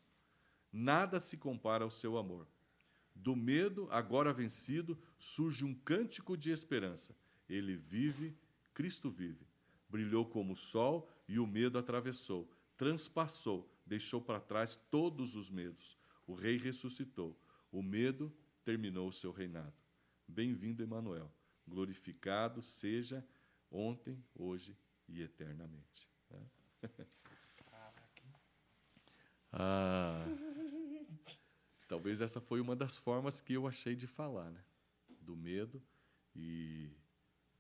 Nada se compara ao seu amor. Do medo, agora vencido, surge um cântico de esperança. Ele vive, Cristo vive. Brilhou como o sol e o medo atravessou, transpassou, deixou para trás todos os medos. O rei ressuscitou. O medo terminou o seu reinado. Bem-vindo, Emmanuel. Glorificado seja ontem, hoje e eternamente. Talvez essa foi uma das formas que eu achei de falar, né? Do medo e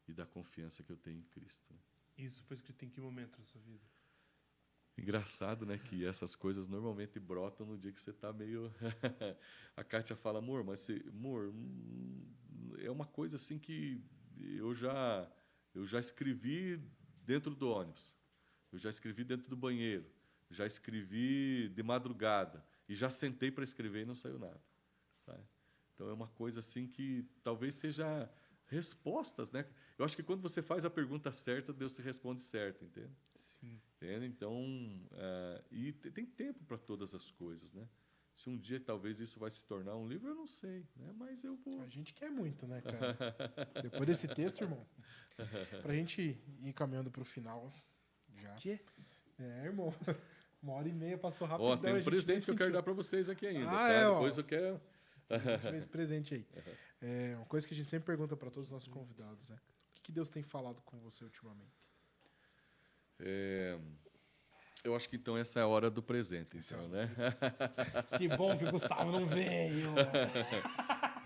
da confiança que eu tenho em Cristo. Isso foi escrito em que momento da sua vida? Engraçado, né, que essas coisas normalmente brotam no dia que você está meio... A Kátia fala, amor, é uma coisa assim que eu já escrevi dentro do ônibus, eu já escrevi dentro do banheiro, já escrevi de madrugada, e já sentei para escrever e não saiu nada, sabe? Então é uma coisa assim que talvez seja respostas, né? Eu acho que quando você faz a pergunta certa, Deus te responde certo, entende? Sim. Entende? Então, e tem tempo para todas as coisas, né? Se um dia talvez isso vai se tornar um livro, eu não sei, né? Mas eu vou... A gente quer muito, né, cara? Depois desse texto, irmão, pra gente ir caminhando pro final já. Quê? Irmão, 1h30 passou rapidão. Ó, tem um presente que eu quero dar para vocês aqui ainda, tá? Depois eu quero... Esse presente aí. É uma coisa que a gente sempre pergunta para todos os nossos convidados, né? O que Deus tem falado com você ultimamente? Eu acho que então essa é a hora do presente, então, né? Que bom que o Gustavo não veio.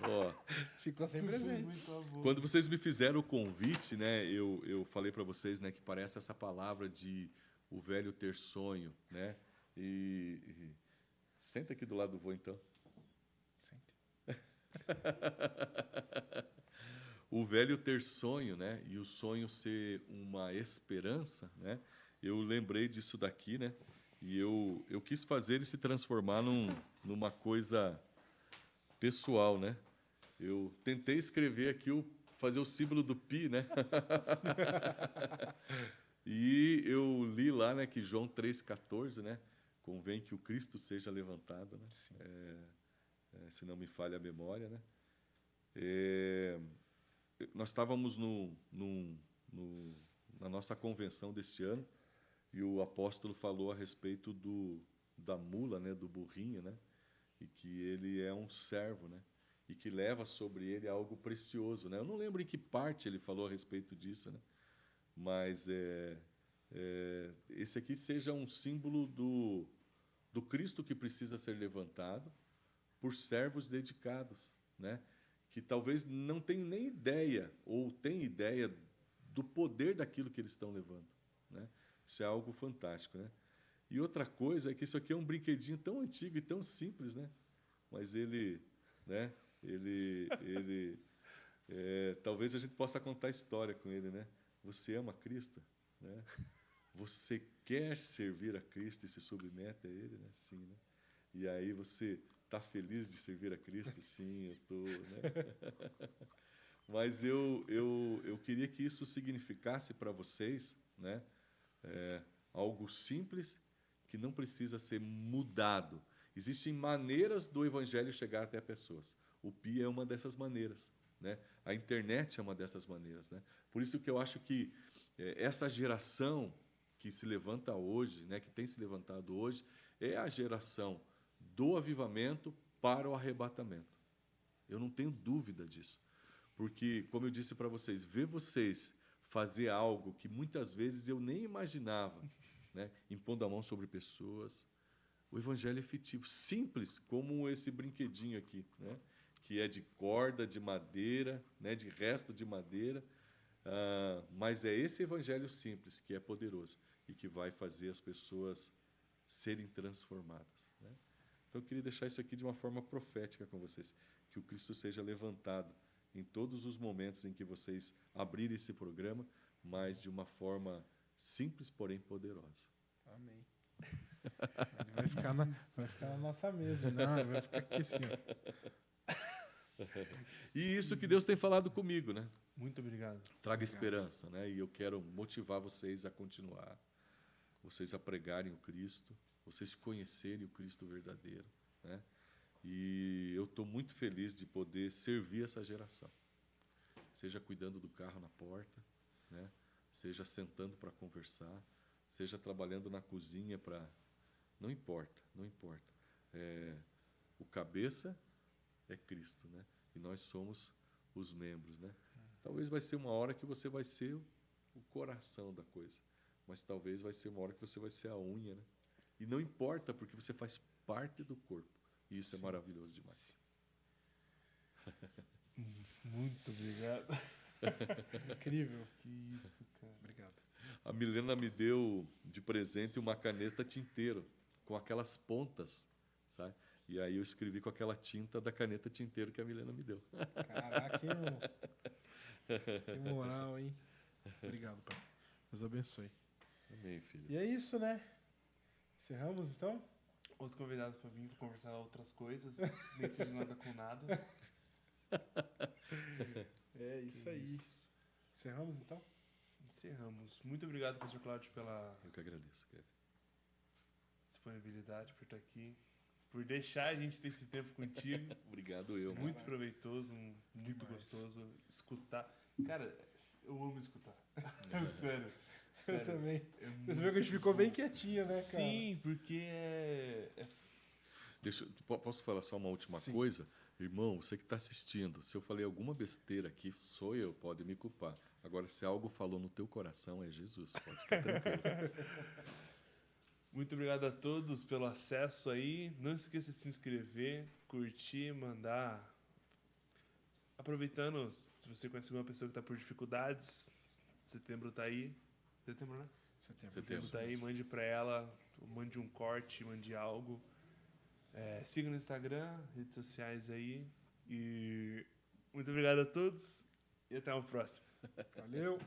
Ó, Ficou sem presente. quando vocês me fizeram o convite, né? Eu falei para vocês, né, que parece essa palavra de o velho ter sonho, né? E senta aqui do lado do vô, então. O velho ter sonho, né? E o sonho ser uma esperança, né? Eu lembrei disso daqui, né? E eu quis fazer ele se transformar numa coisa pessoal, né? Eu tentei escrever aqui, fazer o símbolo do pi, né? E eu li lá, né, que João 3,14, né? Convém que o Cristo seja levantado, né? Se não me falha a memória, né? Nós estávamos na nossa convenção deste ano e o apóstolo falou a respeito da mula, né, do burrinho, né, e que ele é um servo, né, e que leva sobre ele algo precioso, né. Eu não lembro em que parte ele falou a respeito disso, né, mas esse aqui seja um símbolo do Cristo que precisa ser levantado por servos dedicados, né, que talvez não tenham nem ideia ou têm ideia do poder daquilo que eles estão levando, né? Isso é algo fantástico, né? E outra coisa é que isso aqui é um brinquedinho tão antigo e tão simples, né? Mas ele, né? Talvez a gente possa contar história com ele, né? Você ama Cristo, né? Você quer servir a Cristo e se submete a Ele, né? Sim, né? E aí você está feliz de servir a Cristo? Sim, eu estou, né? Mas eu queria que isso significasse para vocês, né, algo simples que não precisa ser mudado. Existem maneiras do Evangelho chegar até pessoas. O PI é uma dessas maneiras, né? A internet é uma dessas maneiras, né? Por isso que eu acho que essa geração que se levanta hoje, né, que tem se levantado hoje, é a geração do avivamento para o arrebatamento. Eu não tenho dúvida disso. Porque, como eu disse para vocês, ver vocês fazer algo que muitas vezes eu nem imaginava, né? Impondo a mão sobre pessoas. O evangelho é efetivo, simples como esse brinquedinho aqui, né? Que é de corda, de madeira, né? De resto de madeira, mas é esse evangelho simples que é poderoso e que vai fazer as pessoas serem transformadas, né? Então, eu queria deixar isso aqui de uma forma profética com vocês, que o Cristo seja levantado em todos os momentos em que vocês abrirem esse programa, mas de uma forma simples, porém poderosa. Amém. Ele vai ficar na nossa mesa. Não, ele vai ficar aqui assim, ó. E isso que Deus tem falado comigo, né? Muito obrigado. Traga esperança, né? E eu quero motivar vocês a continuar, vocês a pregarem o Cristo, vocês conhecerem o Cristo verdadeiro, né? E eu estou muito feliz de poder servir essa geração, seja cuidando do carro na porta, né? Seja sentando para conversar, seja trabalhando na cozinha para... Não importa, não importa. O cabeça é Cristo, né? E nós somos os membros, né? Talvez vai ser uma hora que você vai ser o coração da coisa, mas talvez vai ser uma hora que você vai ser a unha, né? E não importa, porque você faz parte do corpo. E isso é maravilhoso demais. Muito obrigado. Incrível. Que isso, cara. Obrigado. A Milena me deu de presente uma caneta tinteiro, com aquelas pontas, sabe? E aí eu escrevi com aquela tinta da caneta tinteiro que a Milena me deu. Caraca, que moral, hein? Obrigado, pai. Deus abençoe. Amém, filho. E é isso, né? Encerramos, então? Os convidados para vir conversar outras coisas, nem que seja nada com nada. É isso aí. Encerramos, então? Encerramos. Muito obrigado, pastor Cláudio, pela Eu que agradeço, Kevin. disponibilidade, por estar aqui, por deixar a gente ter esse tempo contigo. Obrigado eu. Muito Caraca. proveitoso, muito Demais. gostoso escutar. Cara, eu amo escutar. Sério. Eu Sério. também. É Você viu que a gente ficou bem quietinho, né, cara? Sim, porque Posso falar só uma última Sim. coisa? Irmão, você que está assistindo, se eu falei alguma besteira aqui, sou eu, pode me culpar. Agora, se algo falou no teu coração, é Jesus, pode ficar tranquilo. Muito obrigado a todos pelo acesso aí. Não esqueça de se inscrever, curtir, mandar. Aproveitando, se você conhece alguma pessoa que está por dificuldades, setembro tá aí. Setembro, né? Setembro. Setembro tá aí, mande para ela, mande um corte, mande algo. Siga no Instagram, redes sociais aí. E muito obrigado a todos e até uma próxima. Valeu.